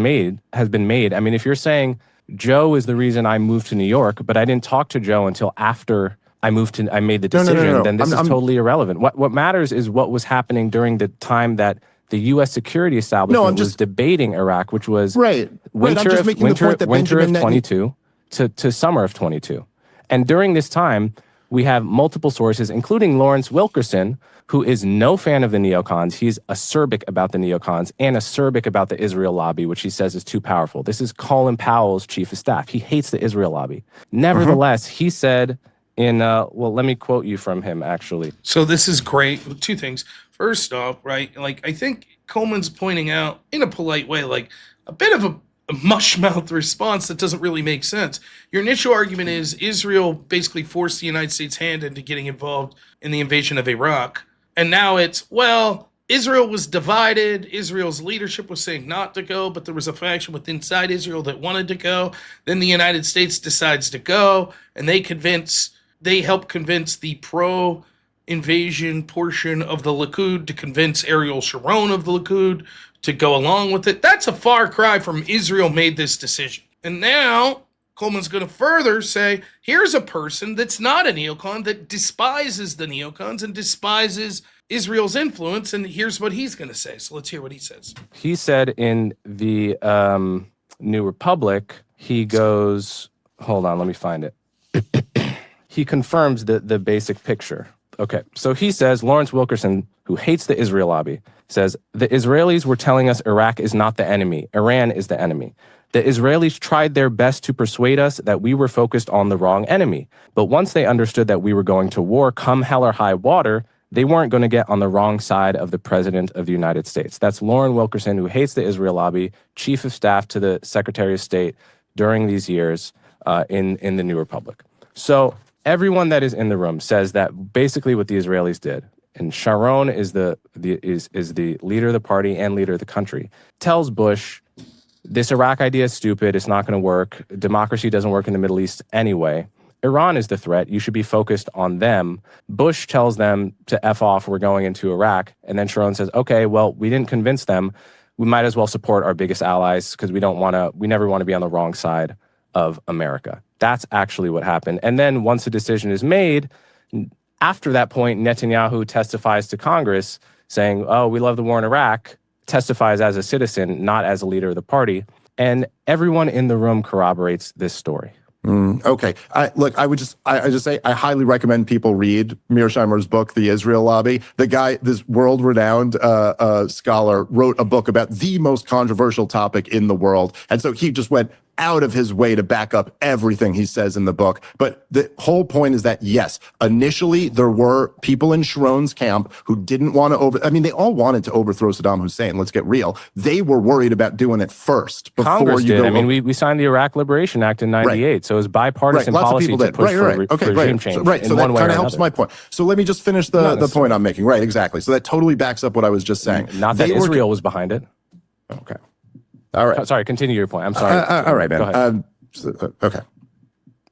S2: been made. I mean, if you're saying Joe is the reason I moved to New York, but I didn't talk to Joe until after I made the decision,
S3: No.
S2: then this is totally irrelevant. What matters is what was happening during the time that the U.S. security establishment was debating Iraq, which was winter of 22 to summer of 22. And during this time, we have multiple sources, including Lawrence Wilkerson, who is no fan of the neocons. He's acerbic about the neocons and acerbic about the Israel lobby, which he says is too powerful. This is Colin Powell's chief of staff. He hates the Israel lobby. Nevertheless, he said let me quote you from him, actually.
S1: So this is great. Two things. First off, right, like I think Coleman's pointing out in a polite way, like a bit of a mush-mouthed response that doesn't really make sense. Your initial argument is Israel basically forced the United States' hand into getting involved in the invasion of Iraq. And now it's, well, Israel was divided. Israel's leadership was saying not to go, but there was a faction within inside Israel that wanted to go. Then the United States decides to go, and they help convince the pro-invasion portion of the Likud to convince Ariel Sharon of the Likud to go along with it. That's a far cry from Israel made this decision. And now Coleman's going to further say, here's a person that's not a neocon, that despises the neocons and despises Israel's influence, and here's what he's going to say. So let's hear what he says.
S2: He said in the New Republic, he goes, hold on, let me find it. He confirms the basic picture. Okay, so he says, Lawrence Wilkerson, who hates the Israel lobby, says, the Israelis were telling us Iraq is not the enemy. Iran is the enemy. The Israelis tried their best to persuade us that we were focused on the wrong enemy. But once they understood that we were going to war, come hell or high water, they weren't going to get on the wrong side of the President of the United States. That's Lawrence Wilkerson, who hates the Israel lobby, chief of staff to the Secretary of State during these years in the New Republic. So everyone that is in the room says that basically what the Israelis did, and Sharon is the leader of the party and leader of the country, tells Bush, this Iraq idea is stupid, it's not going to work, democracy doesn't work in the Middle East anyway. Iran is the threat, you should be focused on them. Bush tells them to F off, we're going into Iraq. And then Sharon says, okay, well, we didn't convince them. We might as well support our biggest allies because we never want to be on the wrong side of America. That's actually what happened. And then once a decision is made, after that point, Netanyahu testifies to Congress saying, oh, we love the war in Iraq, testifies as a citizen, not as a leader of the party. And everyone in the room corroborates this story.
S3: Okay. I just say I highly recommend people read Mearsheimer's book, The Israel Lobby. The guy, this world-renowned scholar, wrote a book about the most controversial topic in the world. And so he just went out of his way to back up everything he says in the book. But the whole point is that, yes, initially there were people in Sharon's camp who didn't want to they all wanted to overthrow Saddam Hussein. Let's get real. They were worried about doing it first.
S2: Congress did. We signed the Iraq Liberation Act in 98. Right. So it was bipartisan policy to push for regime change.
S3: So that kind of helps my point. So let me just finish the point I'm making. Right, exactly. So that totally backs up what I was just saying.
S2: Not that Israel was behind it.
S3: Okay. All right.
S2: Sorry, continue your point. I'm sorry.
S3: All right, man. Okay.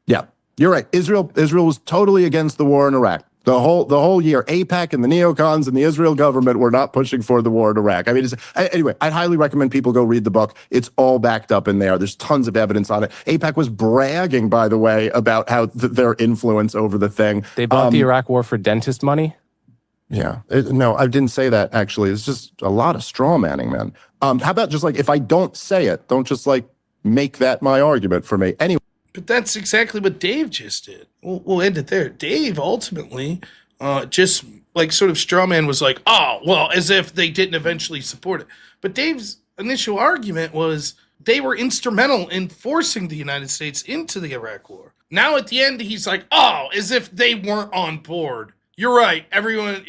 S3: Yeah, you're right. Israel was totally against the war in Iraq. The whole year, AIPAC and the neocons and the Israel government were not pushing for the war in Iraq. Anyway, I'd highly recommend people go read the book. It's all backed up in there. There's tons of evidence on it. AIPAC was bragging, by the way, about how their influence over the thing.
S2: They bought the Iraq war for dentist money?
S3: Yeah. No, I didn't say that, actually. It's just a lot of straw manning, man. How about just if I don't say it, don't just make that my argument for me. Anyway.
S1: But that's exactly what Dave just did. We'll end it there. Dave ultimately just sort of straw man was like, oh, well, as if they didn't eventually support it. But Dave's initial argument was they were instrumental in forcing the United States into the Iraq war. Now at the end, he's like, oh, as if they weren't on board. You're right. Everyone,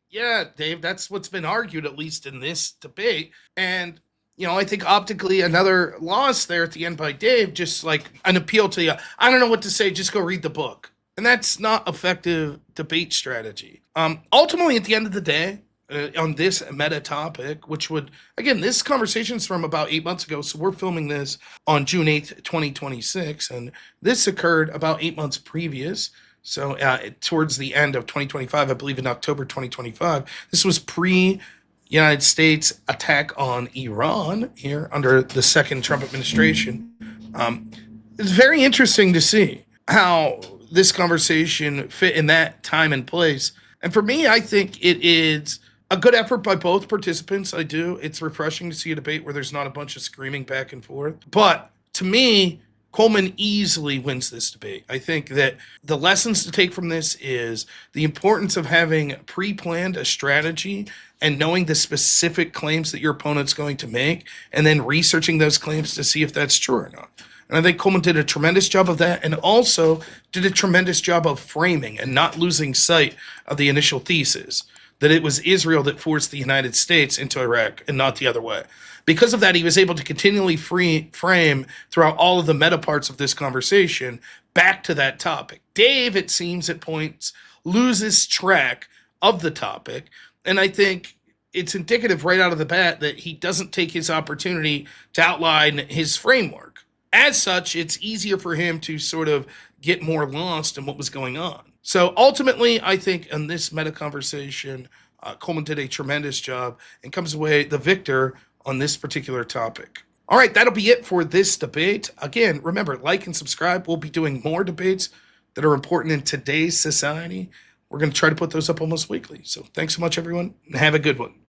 S1: yeah, Dave, that's what's been argued, at least in this debate. And, I think optically another loss there at the end by Dave, just an appeal to you. I don't know what to say. Just go read the book. And that's not effective debate strategy. Ultimately, at the end of the day, on this meta topic, which would, again, this conversation's from about 8 months ago. So we're filming this on June 8th, 2026. And this occurred about 8 months previous. So towards the end of 2025, I believe in October 2025, this was pre-United States attack on Iran here under the second Trump administration. It's very interesting to see how this conversation fit in that time and place. And for me, I think it is a good effort by both participants. I do. It's refreshing to see a debate where there's not a bunch of screaming back and forth. But to me, Coleman easily wins this debate. I think that the lessons to take from this is the importance of having pre-planned a strategy and knowing the specific claims that your opponent's going to make, and then researching those claims to see if that's true or not. And I think Coleman did a tremendous job of that, and also did a tremendous job of framing and not losing sight of the initial thesis, that it was Israel that forced the United States into Iraq and not the other way. Because of that, he was able to continually frame throughout all of the meta parts of this conversation back to that topic. Dave, it seems at points, loses track of the topic. And I think it's indicative right out of the bat that he doesn't take his opportunity to outline his framework. As such, it's easier for him to sort of get more lost in what was going on. So ultimately, I think in this meta conversation, Coleman did a tremendous job and comes away the victor on this particular topic. All right, that'll be it for this debate. Again, remember, like and subscribe. We'll be doing more debates that are important in today's society. We're going to try to put those up almost weekly. So thanks so much, everyone, and have a good one.